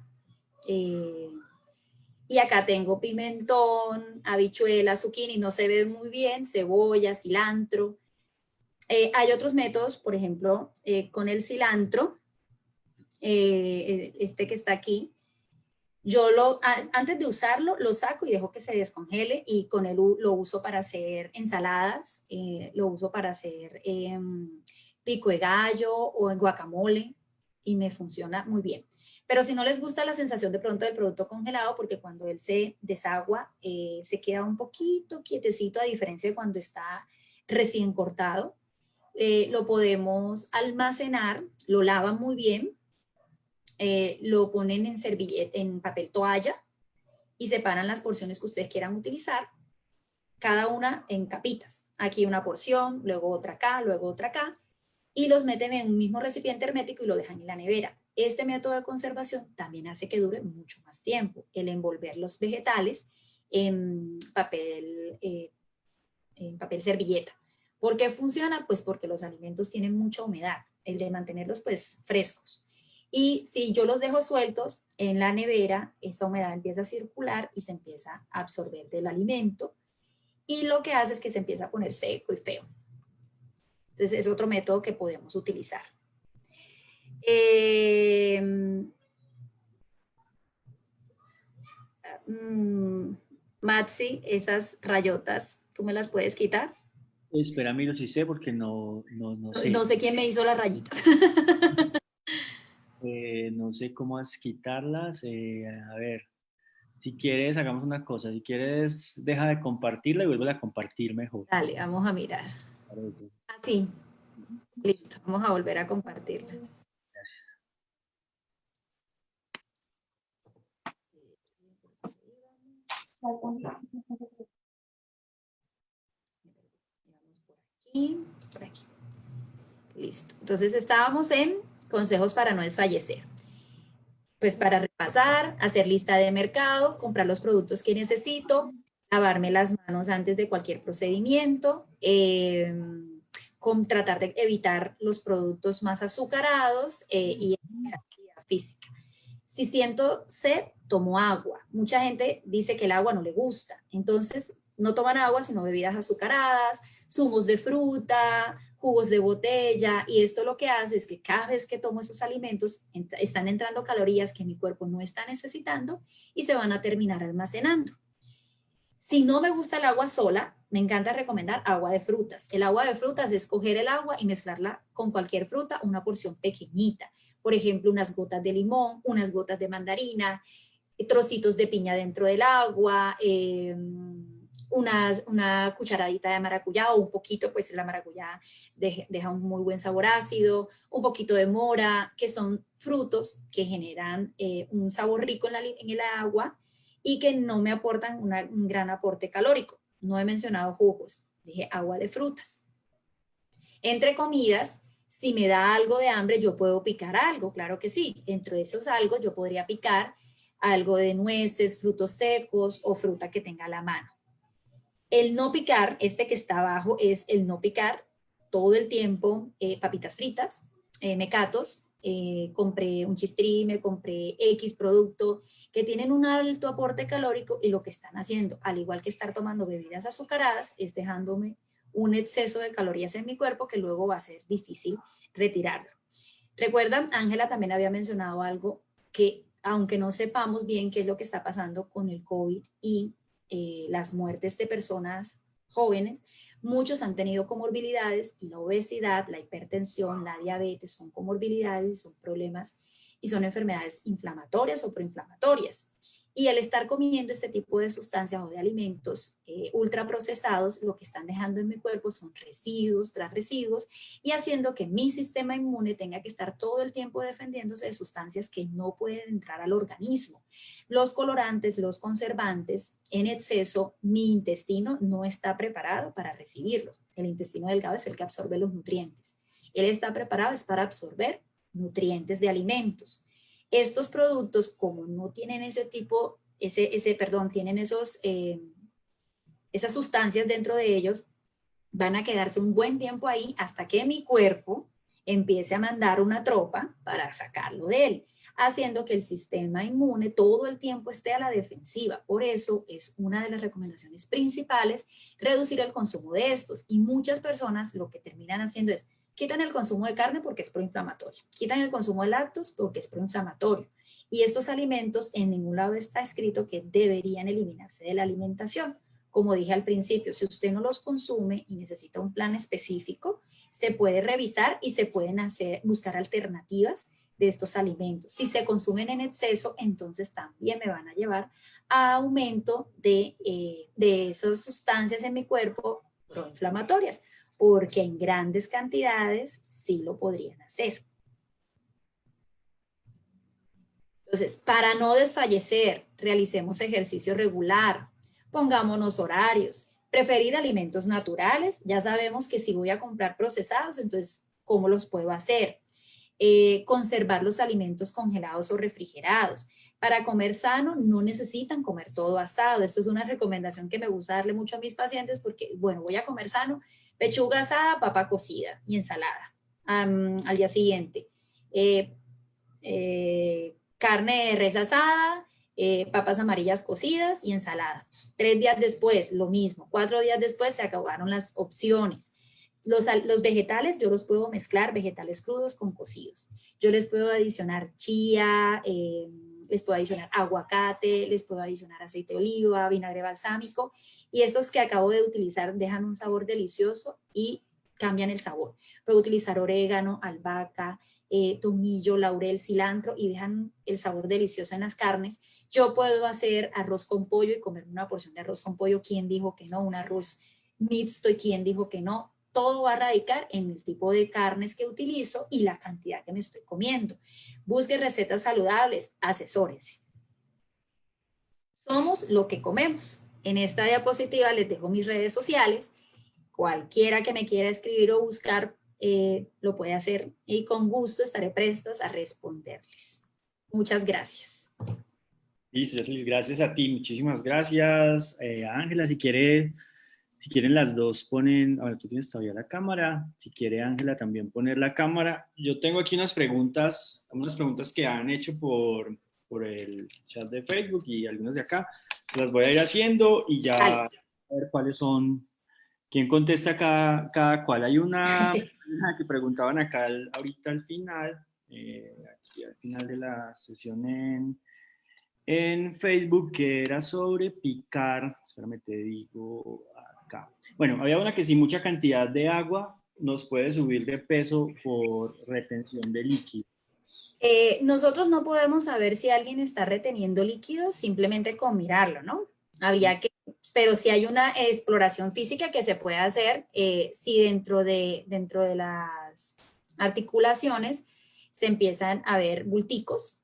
Y acá tengo pimentón, habichuela, zucchini, no se ve muy bien, cebolla, cilantro. Hay otros métodos, por ejemplo, con el cilantro, este que está aquí, yo antes de usarlo, lo saco y dejo que se descongele y con él lo uso para hacer ensaladas, lo uso para hacer pico de gallo o en guacamole y me funciona muy bien. Pero si no les gusta la sensación de pronto del producto congelado, porque cuando él se desagua, se queda un poquito quietecito a diferencia de cuando está recién cortado, lo podemos almacenar, lo lavan muy bien, lo ponen en servilleta, en papel toalla y separan las porciones que ustedes quieran utilizar, cada una en capitas. Aquí una porción, luego otra acá, y los meten en un mismo recipiente hermético y lo dejan en la nevera. Este método de conservación también hace que dure mucho más tiempo, el envolver los vegetales en papel servilleta. ¿Por qué funciona? Pues porque los alimentos tienen mucha humedad, el de mantenerlos pues frescos. Y si yo los dejo sueltos en la nevera, esa humedad empieza a circular y se empieza a absorber del alimento y lo que hace es que se empieza a poner seco y feo. Entonces es otro método que podemos utilizar. Maxi, esas rayotas, ¿tú me las puedes quitar? Espera, miro si sé porque no sé. No sé quién me hizo las rayitas. No sé cómo es quitarlas. A ver, si quieres, hagamos una cosa. Si quieres, deja de compartirla y vuelve a compartir mejor. Dale, vamos a mirar. Parece. Así, listo, vamos a volver a compartirlas. Por aquí. Listo. Entonces estábamos en consejos para no desfallecer. Pues para repasar, hacer lista de mercado, comprar los productos que necesito, lavarme las manos antes de cualquier procedimiento, tratar de evitar los productos más azucarados y actividad física. Si siento sed, tomo agua. Mucha gente dice que el agua no le gusta, entonces no toman agua sino bebidas azucaradas, zumos de fruta, jugos de botella, y esto lo que hace es que cada vez que tomo esos alimentos están entrando calorías que mi cuerpo no está necesitando y se van a terminar almacenando. Si no me gusta el agua sola, me encanta recomendar agua de frutas. El agua de frutas es coger el agua y mezclarla con cualquier fruta, una porción pequeñita. Por ejemplo, unas gotas de limón, unas gotas de mandarina, trocitos de piña dentro del agua, una cucharadita de maracuyá o un poquito, pues la maracuyá deja un muy buen sabor ácido, un poquito de mora, que son frutos que generan un sabor rico en el agua y que no me aportan un gran aporte calórico. No he mencionado jugos, dije agua de frutas. Entre comidas, si me da algo de hambre, yo puedo picar algo, claro que sí. Entre esos algo yo podría picar algo de nueces, frutos secos o fruta que tenga a la mano. El no picar, este que está abajo, es el no picar todo el tiempo papitas fritas, mecatos. Compré un chistrí, me compré X producto que tienen un alto aporte calórico y lo que están haciendo, al igual que estar tomando bebidas azucaradas, es dejándome un exceso de calorías en mi cuerpo que luego va a ser difícil retirarlo. Recuerdan, Ángela también había mencionado algo que, aunque no sepamos bien qué es lo que está pasando con el COVID y las muertes de personas jóvenes, muchos han tenido comorbilidades y la obesidad, la hipertensión, la diabetes son comorbilidades, son problemas y son enfermedades inflamatorias o proinflamatorias. Y al estar comiendo este tipo de sustancias o de alimentos ultraprocesados, lo que están dejando en mi cuerpo son residuos tras residuos y haciendo que mi sistema inmune tenga que estar todo el tiempo defendiéndose de sustancias que no pueden entrar al organismo. Los colorantes, los conservantes en exceso, mi intestino no está preparado para recibirlos. El intestino delgado es el que absorbe los nutrientes. Él está preparado es para absorber nutrientes de alimentos. Estos productos, como no tienen tienen esas sustancias dentro de ellos, van a quedarse un buen tiempo ahí hasta que mi cuerpo empiece a mandar una tropa para sacarlo de él. haciendo que el sistema inmune todo el tiempo esté a la defensiva. Por eso es una de las recomendaciones principales reducir el consumo de estos. Y muchas personas lo que terminan haciendo es quitan el consumo de carne porque es proinflamatorio, quitan el consumo de lácteos porque es proinflamatorio. Y estos alimentos en ningún lado está escrito que deberían eliminarse de la alimentación. Como dije al principio, si usted no los consume y necesita un plan específico, se puede revisar y se pueden buscar alternativas de estos alimentos. Si se consumen en exceso, entonces también me van a llevar a aumento de esas sustancias en mi cuerpo proinflamatorias, porque en grandes cantidades sí lo podrían hacer. Entonces, para no desfallecer, realicemos ejercicio regular, pongámonos horarios, preferir alimentos naturales. Ya sabemos que si voy a comprar procesados, entonces, ¿cómo los puedo hacer? Conservar los alimentos congelados o refrigerados. Para comer sano no necesitan comer todo asado. Esto es una recomendación que me gusta darle mucho a mis pacientes porque, bueno, voy a comer sano, pechuga asada, papa cocida y ensalada al día siguiente. Carne de res asada, papas amarillas cocidas y ensalada. 3 días después, lo mismo. 4 días después se acabaron las opciones. Los vegetales yo los puedo mezclar, vegetales crudos con cocidos. Yo les puedo adicionar chía, les puedo adicionar aguacate, les puedo adicionar aceite de oliva, vinagre balsámico, y estos que acabo de utilizar dejan un sabor delicioso y cambian el sabor. Puedo utilizar orégano, albahaca, tomillo, laurel, cilantro y dejan el sabor delicioso en las carnes. Yo puedo hacer arroz con pollo y comer una porción de arroz con pollo. ¿Quién dijo que no? Un arroz mixto y quién dijo que no. Todo va a radicar en el tipo de carnes que utilizo y la cantidad que me estoy comiendo. Busque recetas saludables, asesórese. Somos lo que comemos. En esta diapositiva les dejo mis redes sociales. Cualquiera que me quiera escribir o buscar lo puede hacer y con gusto estaré prestas a responderles. Muchas gracias. Listo, Jocelyn, gracias a ti, muchísimas gracias. Ángela, si quieren las dos ponen, a ver, tú tienes todavía la cámara, si quiere Ángela también poner la cámara. Yo tengo aquí unas preguntas que han hecho por el chat de Facebook y algunas de acá. Las voy a ir haciendo y ya Dale. a ver cuáles son, quién contesta cada cual. Hay una que preguntaban acá ahorita al final, aquí al final de la sesión en Facebook, que era sobre picar, espérame, te digo acá. Bueno, había una que sí, mucha cantidad de agua nos puede subir de peso por retención de líquido. Nosotros no podemos saber si alguien está reteniendo líquidos simplemente con mirarlo, ¿no? Habría que, pero si hay una exploración física que se puede hacer, si dentro de las articulaciones se empiezan a ver bulticos,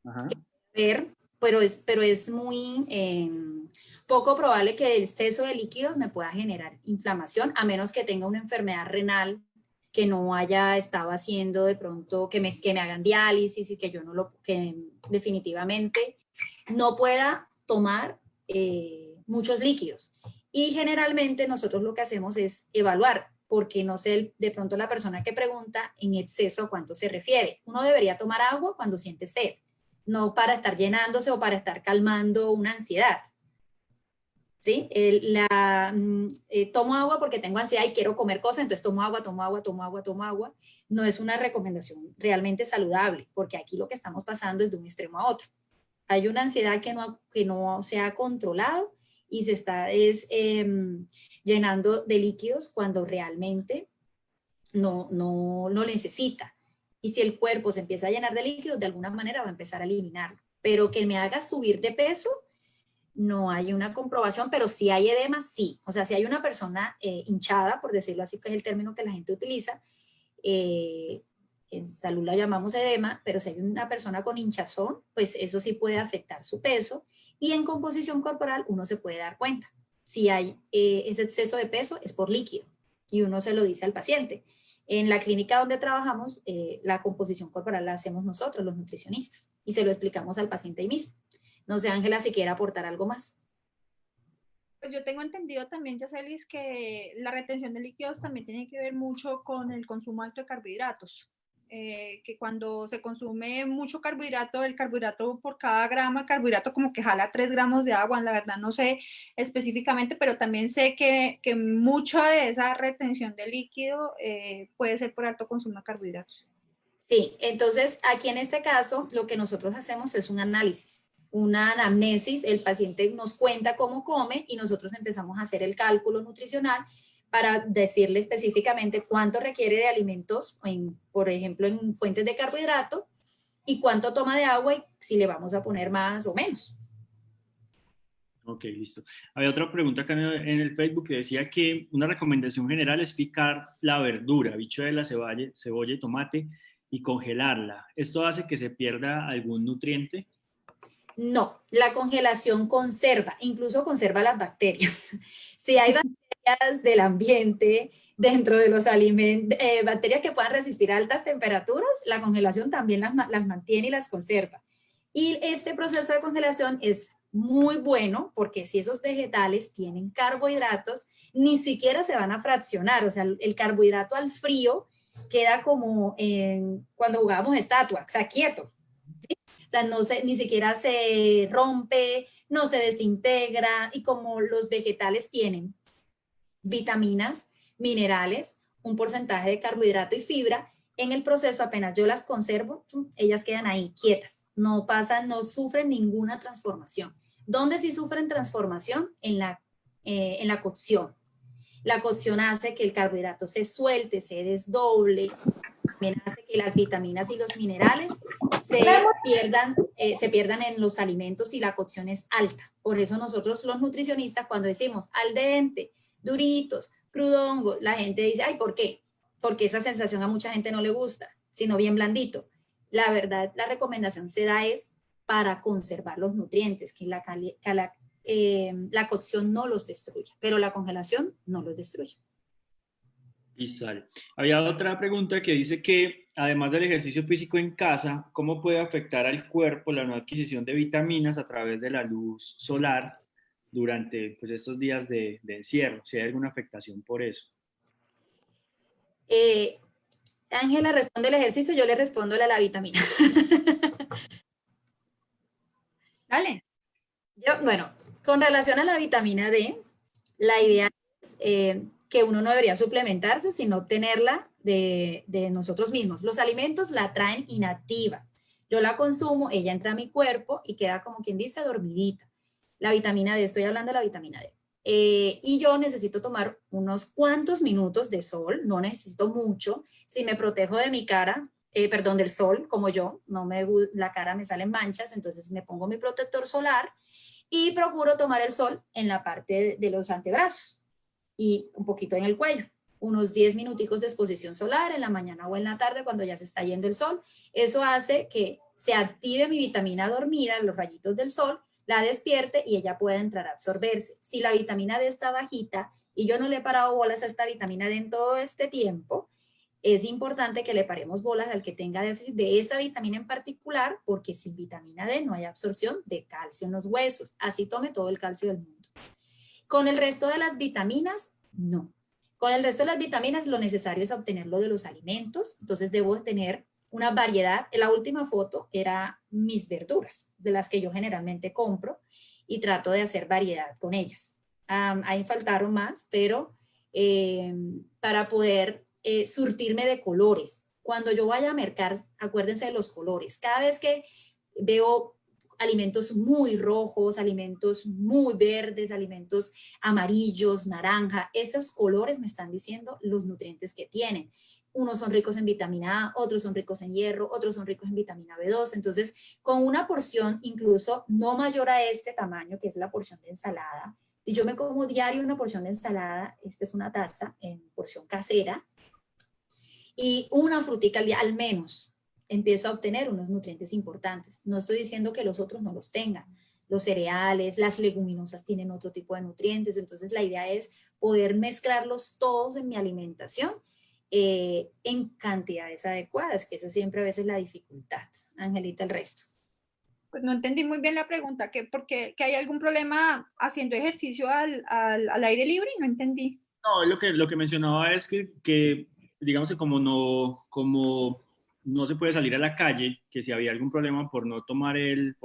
Ajá. pero es muy poco probable que el exceso de líquidos me pueda generar inflamación, a menos que tenga una enfermedad renal que no haya estado haciendo de pronto, que me hagan diálisis y que yo no lo, que definitivamente no pueda tomar muchos líquidos. Y generalmente nosotros lo que hacemos es evaluar, porque no sé de pronto la persona que pregunta en exceso a cuánto se refiere. Uno debería tomar agua cuando siente sed, no para estar llenándose o para estar calmando una ansiedad. ¿Sí? Tomo agua porque tengo ansiedad y quiero comer cosas, entonces tomo agua, tomo agua, tomo agua, tomo agua. No es una recomendación realmente saludable, porque aquí lo que estamos pasando es de un extremo a otro. Hay una ansiedad que no se ha controlado y se está llenando de líquidos cuando realmente no lo necesita. Y si el cuerpo se empieza a llenar de líquidos, de alguna manera va a empezar a eliminarlo. Pero que me haga subir de peso, no hay una comprobación, pero si hay edema, sí. O sea, si hay una persona hinchada, por decirlo así, que es el término que la gente utiliza, en salud la llamamos edema, pero si hay una persona con hinchazón, pues eso sí puede afectar su peso. Y en composición corporal uno se puede dar cuenta. Si hay ese exceso de peso, es por líquido. Y uno se lo dice al paciente. En la clínica donde trabajamos, la composición corporal la hacemos nosotros, los nutricionistas, y se lo explicamos al paciente ahí mismo. No sé, Ángela, si quiere aportar algo más. Pues yo tengo entendido también, Yacelis, que la retención de líquidos también tiene que ver mucho con el consumo alto de carbohidratos. que cuando se consume mucho carbohidrato, el carbohidrato por cada gramo de carbohidrato como que jala 3 gramos de agua, la verdad no sé específicamente, pero también sé que mucha de esa retención de líquido puede ser por alto consumo de carbohidratos. Sí, entonces aquí en este caso lo que nosotros hacemos es un análisis, una anamnesis, el paciente nos cuenta cómo come y nosotros empezamos a hacer el cálculo nutricional para decirle específicamente cuánto requiere de alimentos, por ejemplo, en fuentes de carbohidrato, y cuánto toma de agua y si le vamos a poner más o menos. Ok, listo. Había otra pregunta acá en el Facebook que decía que una recomendación general es picar la verdura, habichuela, cebolla y tomate, y congelarla. ¿Esto hace que se pierda algún nutriente? No, la congelación conserva, incluso conserva las bacterias. Si hay bacterias del ambiente dentro de los alimentos, bacterias que puedan resistir a altas temperaturas, la congelación también las mantiene y las conserva. Y este proceso de congelación es muy bueno porque si esos vegetales tienen carbohidratos, ni siquiera se van a fraccionar. O sea, el carbohidrato al frío queda como cuando jugábamos estatua, o sea, quieto. O sea, ni siquiera se rompe, no se desintegra, y como los vegetales tienen vitaminas, minerales, un porcentaje de carbohidrato y fibra, en el proceso apenas yo las conservo, ellas quedan ahí quietas, no pasan, no sufren ninguna transformación. ¿Dónde sí sufren transformación? En la cocción. La cocción hace que el carbohidrato se suelte, se desdoble, también hace que las vitaminas y los minerales se pierdan en los alimentos y la cocción es alta. Por eso nosotros los nutricionistas cuando decimos al dente, duritos, crudongos, la gente dice, ay, ¿por qué? Porque esa sensación a mucha gente no le gusta, sino bien blandito. La verdad, la recomendación se da es para conservar los nutrientes, que la cocción no los destruye, pero la congelación no los destruye. Listo, dale. Había otra pregunta que dice que, además del ejercicio físico en casa, ¿cómo puede afectar al cuerpo la no adquisición de vitaminas a través de la luz solar durante pues, estos días de encierro? Si hay alguna afectación por eso. Ángela responde el ejercicio, yo le respondo la vitamina. Dale. Bueno, con relación a la vitamina D, la idea es que uno no debería suplementarse, sino obtenerla de nosotros mismos. Los alimentos la traen inactiva. Yo la consumo, ella entra a mi cuerpo y queda como quien dice dormidita. La vitamina D, estoy hablando de la vitamina D. Y yo necesito tomar unos cuantos minutos de sol, no necesito mucho. Si me protejo de mi cara, perdón, del sol, como yo, la cara me salen manchas, entonces me pongo mi protector solar y procuro tomar el sol en la parte de los antebrazos y un poquito en el cuello. Unos 10 minuticos de exposición solar en la mañana o en la tarde cuando ya se está yendo el sol. Eso hace que se active mi vitamina dormida, los rayitos del sol, la despierte y ella puede entrar a absorberse. Si la vitamina D está bajita y yo no le he parado bolas a esta vitamina D en todo este tiempo, es importante que le paremos bolas al que tenga déficit de esta vitamina en particular, porque sin vitamina D no hay absorción de calcio en los huesos. Así tome todo el calcio del mundo. Con el resto de las vitaminas, no. Con el resto de las vitaminas lo necesario es obtenerlo de los alimentos, entonces debo tener una variedad. En la última foto era mis verduras, de las que yo generalmente compro y trato de hacer variedad con ellas. Ahí faltaron más, pero para poder surtirme de colores. Cuando yo vaya a mercar, acuérdense de los colores. Cada vez que veo alimentos muy rojos, alimentos muy verdes, alimentos amarillos, naranja, esos colores me están diciendo los nutrientes que tienen. Unos son ricos en vitamina A, otros son ricos en hierro, otros son ricos en vitamina B2. Entonces, con una porción incluso no mayor a este tamaño, que es la porción de ensalada, si yo me como diario una porción de ensalada, esta es una taza en porción casera, y una frutica al día al menos, empiezo a obtener unos nutrientes importantes. No estoy diciendo que los otros no los tengan. Los cereales, las leguminosas tienen otro tipo de nutrientes, entonces la idea es poder mezclarlos todos en mi alimentación en cantidades adecuadas, que esa siempre a veces es la dificultad. Angelita, el resto. Pues no entendí muy bien la pregunta, que hay algún problema haciendo ejercicio al aire libre, no entendí. No, lo que mencionaba es que digamos que como no se puede salir a la calle, que si había algún problema por no tomar el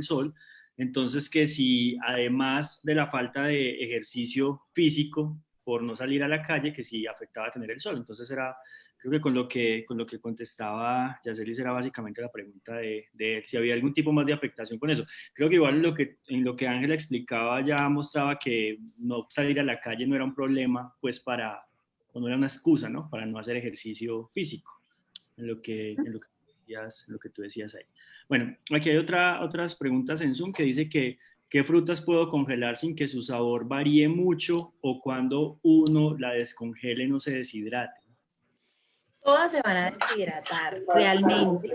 sol, entonces que si además de la falta de ejercicio físico por no salir a la calle, que si afectaba tener el sol. Entonces era, creo que con lo que contestaba Yacelis era básicamente la pregunta de si había algún tipo más de afectación con eso. Creo que igual en lo que Ángela explicaba ya mostraba que no salir a la calle no era un problema, pues o no era una excusa, ¿no? Para no hacer ejercicio físico, en lo que tú decías ahí. Bueno, aquí hay otras preguntas en Zoom que dice que ¿qué frutas puedo congelar sin que su sabor varíe mucho o cuando uno la descongele no se deshidrate? Todas se van a deshidratar, realmente.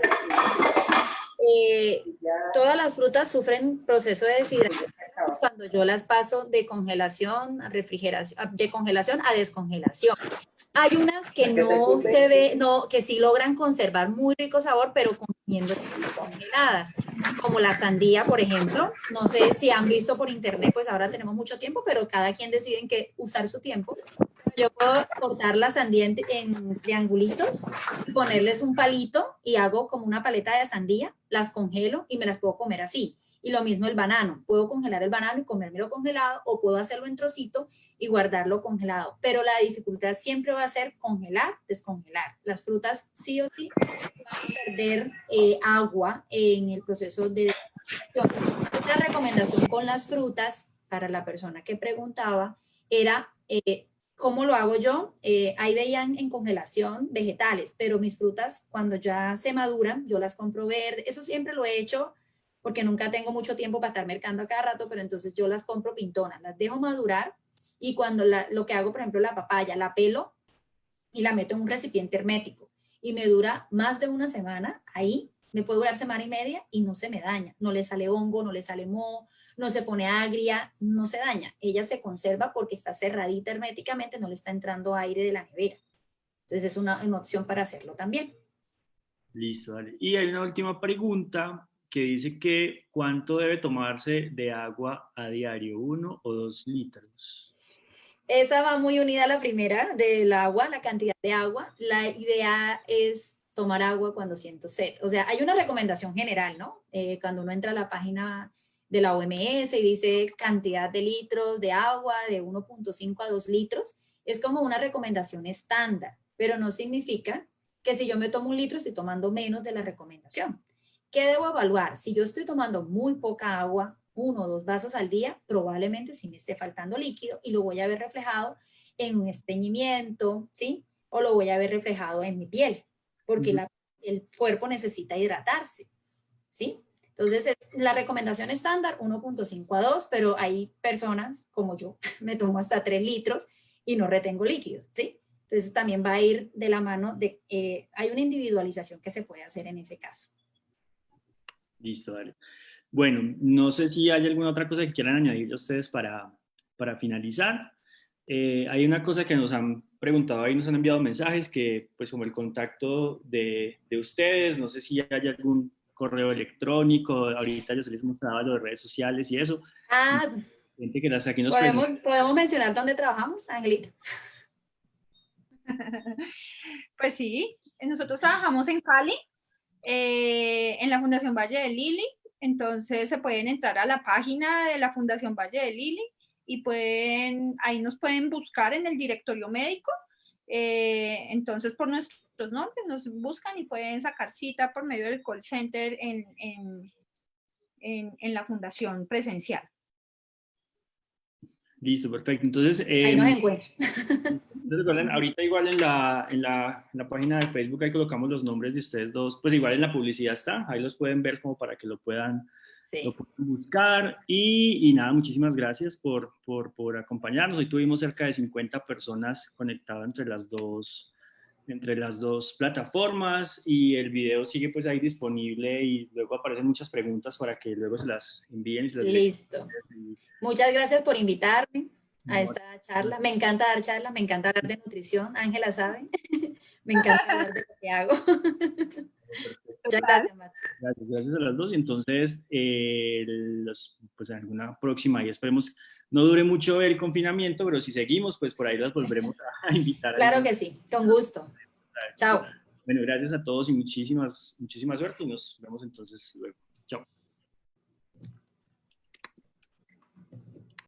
Todas las frutas sufren proceso de deshidratación cuando yo las paso de congelación a refrigeración, de congelación a descongelación. Hay unas que no se ve, no, que sí logran conservar muy rico sabor, pero comiendo congeladas, como la sandía, por ejemplo. No sé si han visto por internet, pues ahora tenemos mucho tiempo, pero cada quien decide en qué usar su tiempo. Yo puedo cortar la sandía en triangulitos, ponerles un palito y hago como una paleta de sandía, las congelo y me las puedo comer así. Y lo mismo el banano. Puedo congelar el banano y comérmelo congelado o puedo hacerlo en trocitos y guardarlo congelado. Pero la dificultad siempre va a ser congelar, descongelar. Las frutas sí o sí van a perder agua en el proceso de descongelación. La recomendación con las frutas para la persona que preguntaba era ¿cómo lo hago yo? Ahí veían en congelación vegetales, pero mis frutas cuando ya se maduran, yo las compro verdes. Eso siempre lo he hecho porque nunca tengo mucho tiempo para estar mercando a cada rato, pero entonces yo las compro pintonas, las dejo madurar y cuando lo que hago, por ejemplo, la papaya, la pelo y la meto en un recipiente hermético y me dura más de una semana ahí, me puede durar semana y media y no se me daña, no le sale hongo, no le sale moho, no se pone agria, no se daña, ella se conserva porque está cerradita herméticamente, no le está entrando aire de la nevera. Entonces es una opción para hacerlo también. Listo, dale. Y hay una última pregunta que dice que ¿cuánto debe tomarse de agua a diario? ¿1 o 2 litros? Esa va muy unida a la primera, del agua, la cantidad de agua. La idea es tomar agua cuando siento sed. O sea, hay una recomendación general, ¿no? Cuando uno entra a la página de la OMS y dice cantidad de litros de agua de 1.5 a 2 litros, es como una recomendación estándar, pero no significa que si yo me tomo 1 litro estoy tomando menos de la recomendación. ¿Qué debo evaluar? Si yo estoy tomando muy poca agua, 1 o 2 vasos al día, probablemente sí me esté faltando líquido y lo voy a ver reflejado en un estreñimiento, ¿sí? O lo voy a ver reflejado en mi piel, porque el cuerpo necesita hidratarse, ¿sí? Entonces, la recomendación estándar 1.5 a 2, pero hay personas como yo, me tomo hasta 3 litros y no retengo líquidos, ¿sí? Entonces, también va a ir de la mano de, hay una individualización que se puede hacer en ese caso. Listo, dale. Bueno, no sé si hay alguna otra cosa que quieran añadir ustedes para finalizar. Hay una cosa que nos han preguntado ahí, nos han enviado mensajes que, pues, como el contacto de ustedes, no sé si hay algún correo electrónico, ahorita ya se les mostraba lo de redes sociales y eso. Ah, Gente que aquí nos pregunta. ¿podemos mencionar dónde trabajamos, Angelita? Pues sí, nosotros trabajamos en Cali, en la Fundación Valle de Lili, entonces se pueden entrar a la página de la Fundación Valle de Lili y ahí nos pueden buscar en el directorio médico, entonces por nuestros nombres nos buscan y pueden sacar cita por medio del call center en la fundación presencial. Listo, perfecto. Entonces, ahí nos encuentran. Recuerden, ahorita igual en la página de Facebook ahí colocamos los nombres de ustedes dos, pues igual en la publicidad está, ahí los pueden ver como para que lo puedan buscar y nada, muchísimas gracias por acompañarnos. Hoy tuvimos cerca de 50 personas conectadas entre las dos plataformas y el video sigue pues ahí disponible y luego aparecen muchas preguntas para que luego se las envíen y se las Listo. Muchas gracias por invitarme a esta charla. Me encanta dar charlas, me encanta hablar de nutrición. Ángela sabe. Me encanta hablar de lo que hago. Muchas gracias, Max. Gracias a las dos. Y entonces, pues en alguna próxima, y esperemos no dure mucho el confinamiento, pero si seguimos, pues por ahí las volveremos a invitar. Claro que sí, con gusto. Chao. Bueno, gracias a todos y muchísima suerte y nos vemos entonces luego.